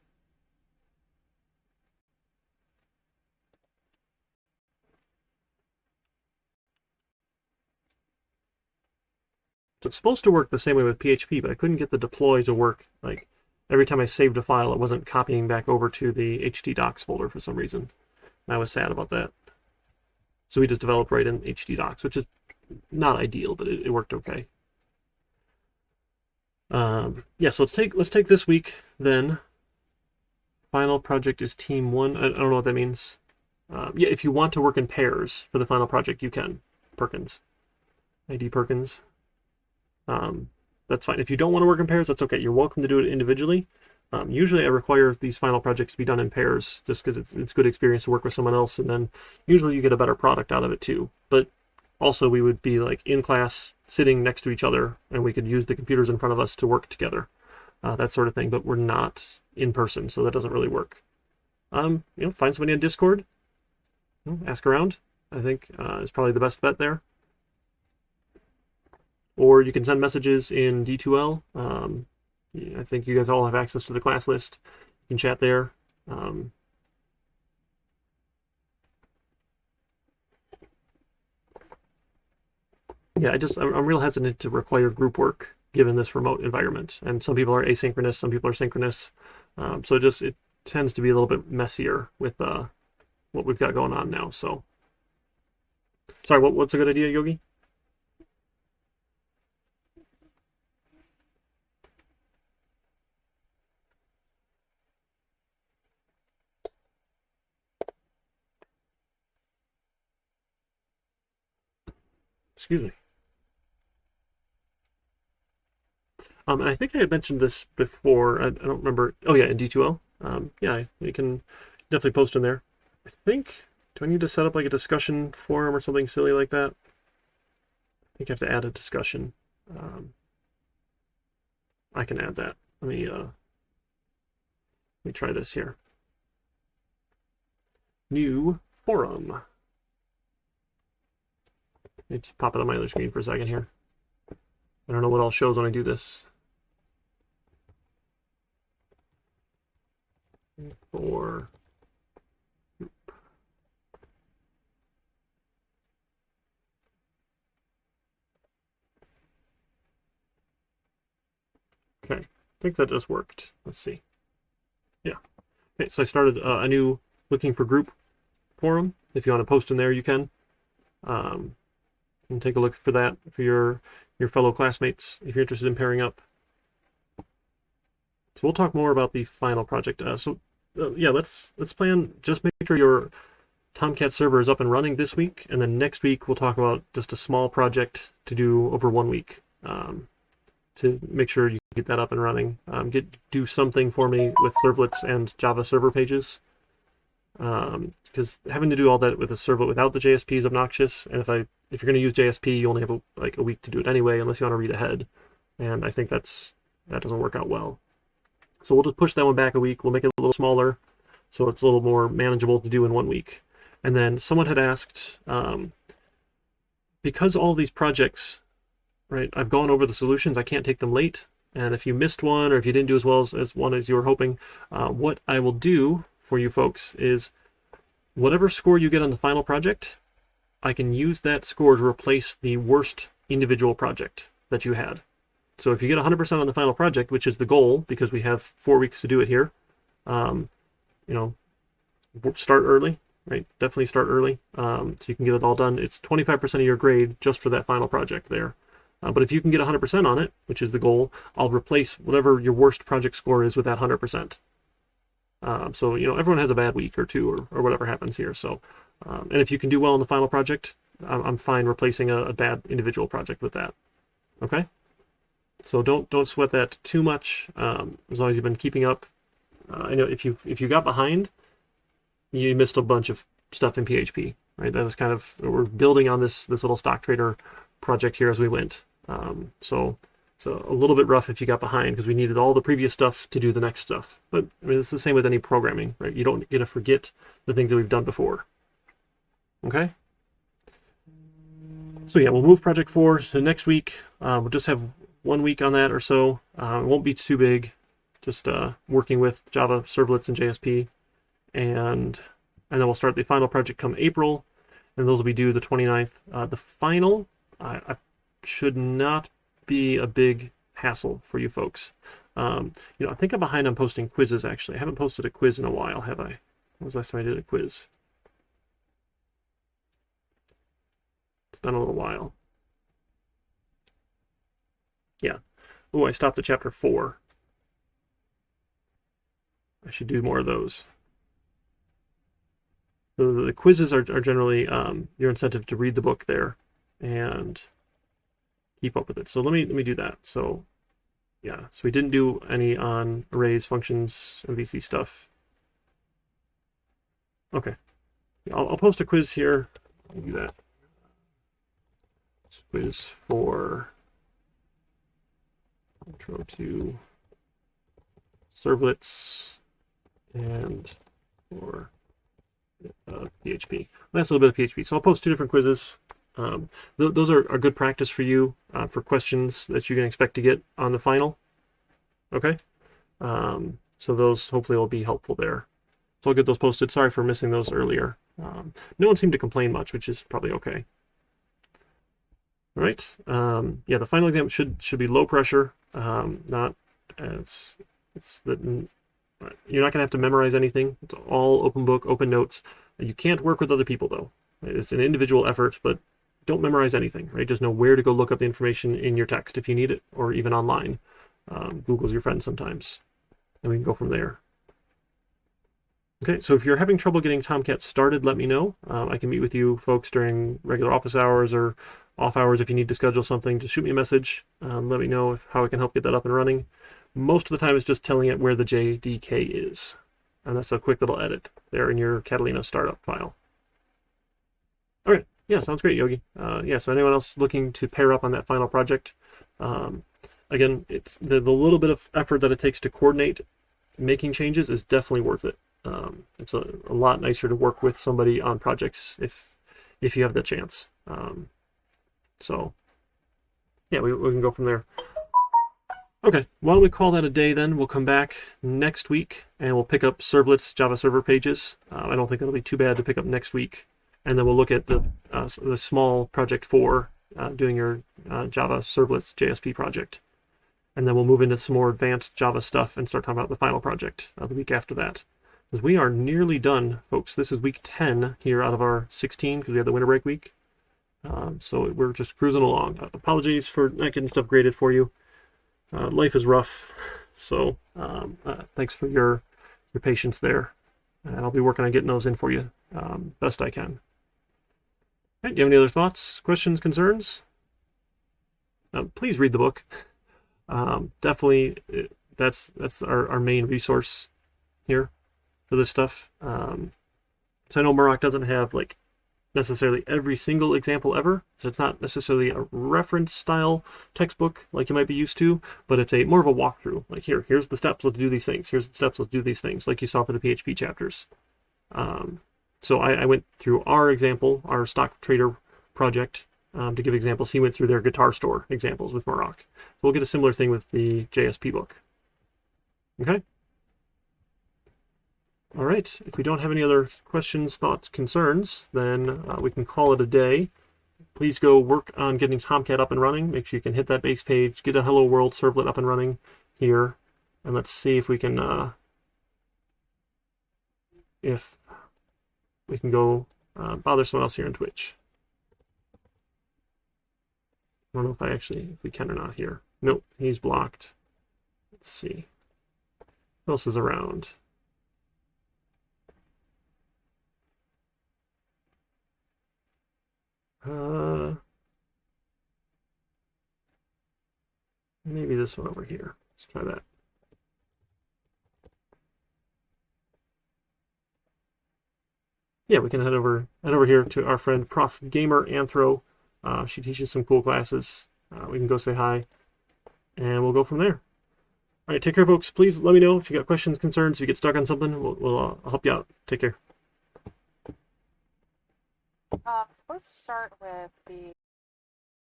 So it's supposed to work the same way with PHP, but I couldn't get the deploy to work. Like every time I saved a file, it wasn't copying back over to the htdocs folder for some reason. And I was sad about that. So we just developed right in htdocs, which is not ideal, but it worked okay. Yeah, so let's take this week then. Final project is team 1. I don't know what that means. Yeah, if you want to work in pairs for the final project, you can. Perkins. ID Perkins. That's fine. If you don't want to work in pairs, that's okay. You're welcome to do it individually. Usually I require these final projects to be done in pairs just because it's good experience to work with someone else, and then usually you get a better product out of it too. But also we would be like in class sitting next to each other, and we could use the computers in front of us to work together, that sort of thing. But we're not in person, so that doesn't really work. Find somebody on Discord, ask around. I think is probably the best bet there. Or you can send messages in D2L. I think you guys all have access to the class list. You can chat there. Yeah, I'm real hesitant to require group work given this remote environment. And some people are asynchronous, some people are synchronous. So it tends to be a little bit messier with what we've got going on now. So, sorry, what's a good idea, Yogi? Excuse me. And I think I had mentioned this before. I don't remember. Oh yeah, in D2L. Yeah, you can definitely post in there. I think, do I need to set up like a discussion forum or something silly like that? I think I have to add a discussion. I can add that. Let me try this here. New forum. Let me just pop it on my other screen for a second here. I don't know what all shows when I do this. For group. Okay, I think that just worked. Let's see. Yeah. Okay, so I started a new looking for group forum. If you want to post in there, you can. And take a look for that for your fellow classmates if you're interested in pairing up. So we'll talk more about the final project. Yeah, let's plan. Just make sure your Tomcat server is up and running this week, and then next week we'll talk about just a small project to do over 1 week to make sure you get that up and running. Do something for me with servlets and Java server pages, because having to do all that with a servlet without the JSP is obnoxious. And if you're going to use JSP, you only have a week to do it anyway, unless you want to read ahead. And I think that doesn't work out well. So we'll just push that one back a week. We'll make it a little smaller, so it's a little more manageable to do in 1 week. And then someone had asked, because all these projects, right, I've gone over the solutions, I can't take them late. And if you missed one, or if you didn't do as well as one as you were hoping, what I will do for you folks is whatever score you get on the final project, I can use that score to replace the worst individual project that you had. So if you get 100% on the final project, which is the goal, because we have 4 weeks to do it here, start early, right? Definitely start early, so you can get it all done. It's 25% of your grade just for that final project there. But if you can get 100% on it, which is the goal, I'll replace whatever your worst project score is with that 100%. So, you know, everyone has a bad week or two or whatever happens here. So, and if you can do well in the final project, I'm fine replacing a bad individual project with that. Okay? So don't sweat that too much, as long as you've been keeping up. I know if you got behind, you missed a bunch of stuff in PHP, right? That was kind of, we're building on this little stock trader project here as we went. So it's a little bit rough if you got behind because we needed all the previous stuff to do the next stuff. But I mean, it's the same with any programming, right? You don't get to forget the things that we've done before. Okay? So yeah, we'll move project 4 to next week. We'll just have 1 week on that or so. It won't be too big. Just working with Java servlets and JSP. And then we'll start the final project come April, and those will be due the 29th. The final I should not be a big hassle for you folks. You know, I think I'm behind on posting quizzes, actually. I haven't posted a quiz in a while, have I? When was the last time I did a quiz? It's been a little while. Yeah. Oh, I stopped at chapter 4. I should do more of those. The quizzes are generally your incentive to read the book there and keep up with it. So let me do that. So yeah, so we didn't do any on arrays, functions, MVC stuff. Okay, I'll post a quiz here. I'll do that. Quiz for intro to servlets and for PHP. That's a little bit of PHP. So I'll post 2 different quizzes. Those are good practice for you for questions that you can expect to get on the final. Okay? So those hopefully will be helpful there. So I'll get those posted. Sorry for missing those earlier. No one seemed to complain much, which is probably okay. All right. Yeah, the final exam should be low pressure. Not it's the You're not going to have to memorize anything. It's all open book, open notes. You can't work with other people, though. It's an individual effort, but don't memorize anything, right? Just know where to go look up the information in your text if you need it, or even online. Google's your friend sometimes, and we can go from there. Okay, so if you're having trouble getting Tomcat started, let me know. I can meet with you folks during regular office hours or off hours if you need to schedule something. Just shoot me a message. Let me know how I can help get that up and running. Most of the time it's just telling it where the JDK is. And that's a quick little edit there in your Catalina startup file. All right, yeah, sounds great, Yogi. Yeah, so anyone else looking to pair up on that final project? Again, it's the little bit of effort that it takes to coordinate making changes is definitely worth it. It's a lot nicer to work with somebody on projects if you have the chance. So yeah, we can go from there. Okay, why don't we call that a day then? We'll come back next week and we'll pick up servlets, Java server pages. I don't think that'll be too bad to pick up next week. And then we'll look at the small project 4, doing your Java servlets JSP project. And then we'll move into some more advanced Java stuff and start talking about the final project the week after that. Because we are nearly done, folks. This is week 10 here out of our 16 because we had the winter break week. So we're just cruising along. Apologies for not getting stuff graded for you. Life is rough, so thanks for your patience there. And I'll be working on getting those in for you best I can. Right, do you have any other thoughts, questions, concerns? Please read the book. Definitely, that's our main resource here for this stuff. So I know Murrock doesn't have like necessarily every single example ever, so it's not necessarily a reference style textbook like you might be used to, but it's more of a walkthrough. Like here's the steps, let's do these things. Here's the steps, let's do these things, like you saw for the PHP chapters. So I went through our example, our stock trader project, to give examples. He went through their guitar store examples with Murrock. So we'll get a similar thing with the JSP book. Okay? All right, if we don't have any other questions, thoughts, concerns, then we can call it a day. Please go work on getting Tomcat up and running. Make sure you can hit that base page, get a Hello World servlet up and running here, and let's see if we can go bother someone else here on Twitch. I don't know if we can or not here. Nope, he's blocked. Let's see. Who else is around? Maybe this one over here. Let's try that. Yeah, we can head over here to our friend Prof Gamer Anthro. She teaches some cool classes. We can go say hi, and we'll go from there. All right, take care, folks. Please let me know if you got questions, concerns, if you get stuck on something. I'll help you out. Take care. Let's start with the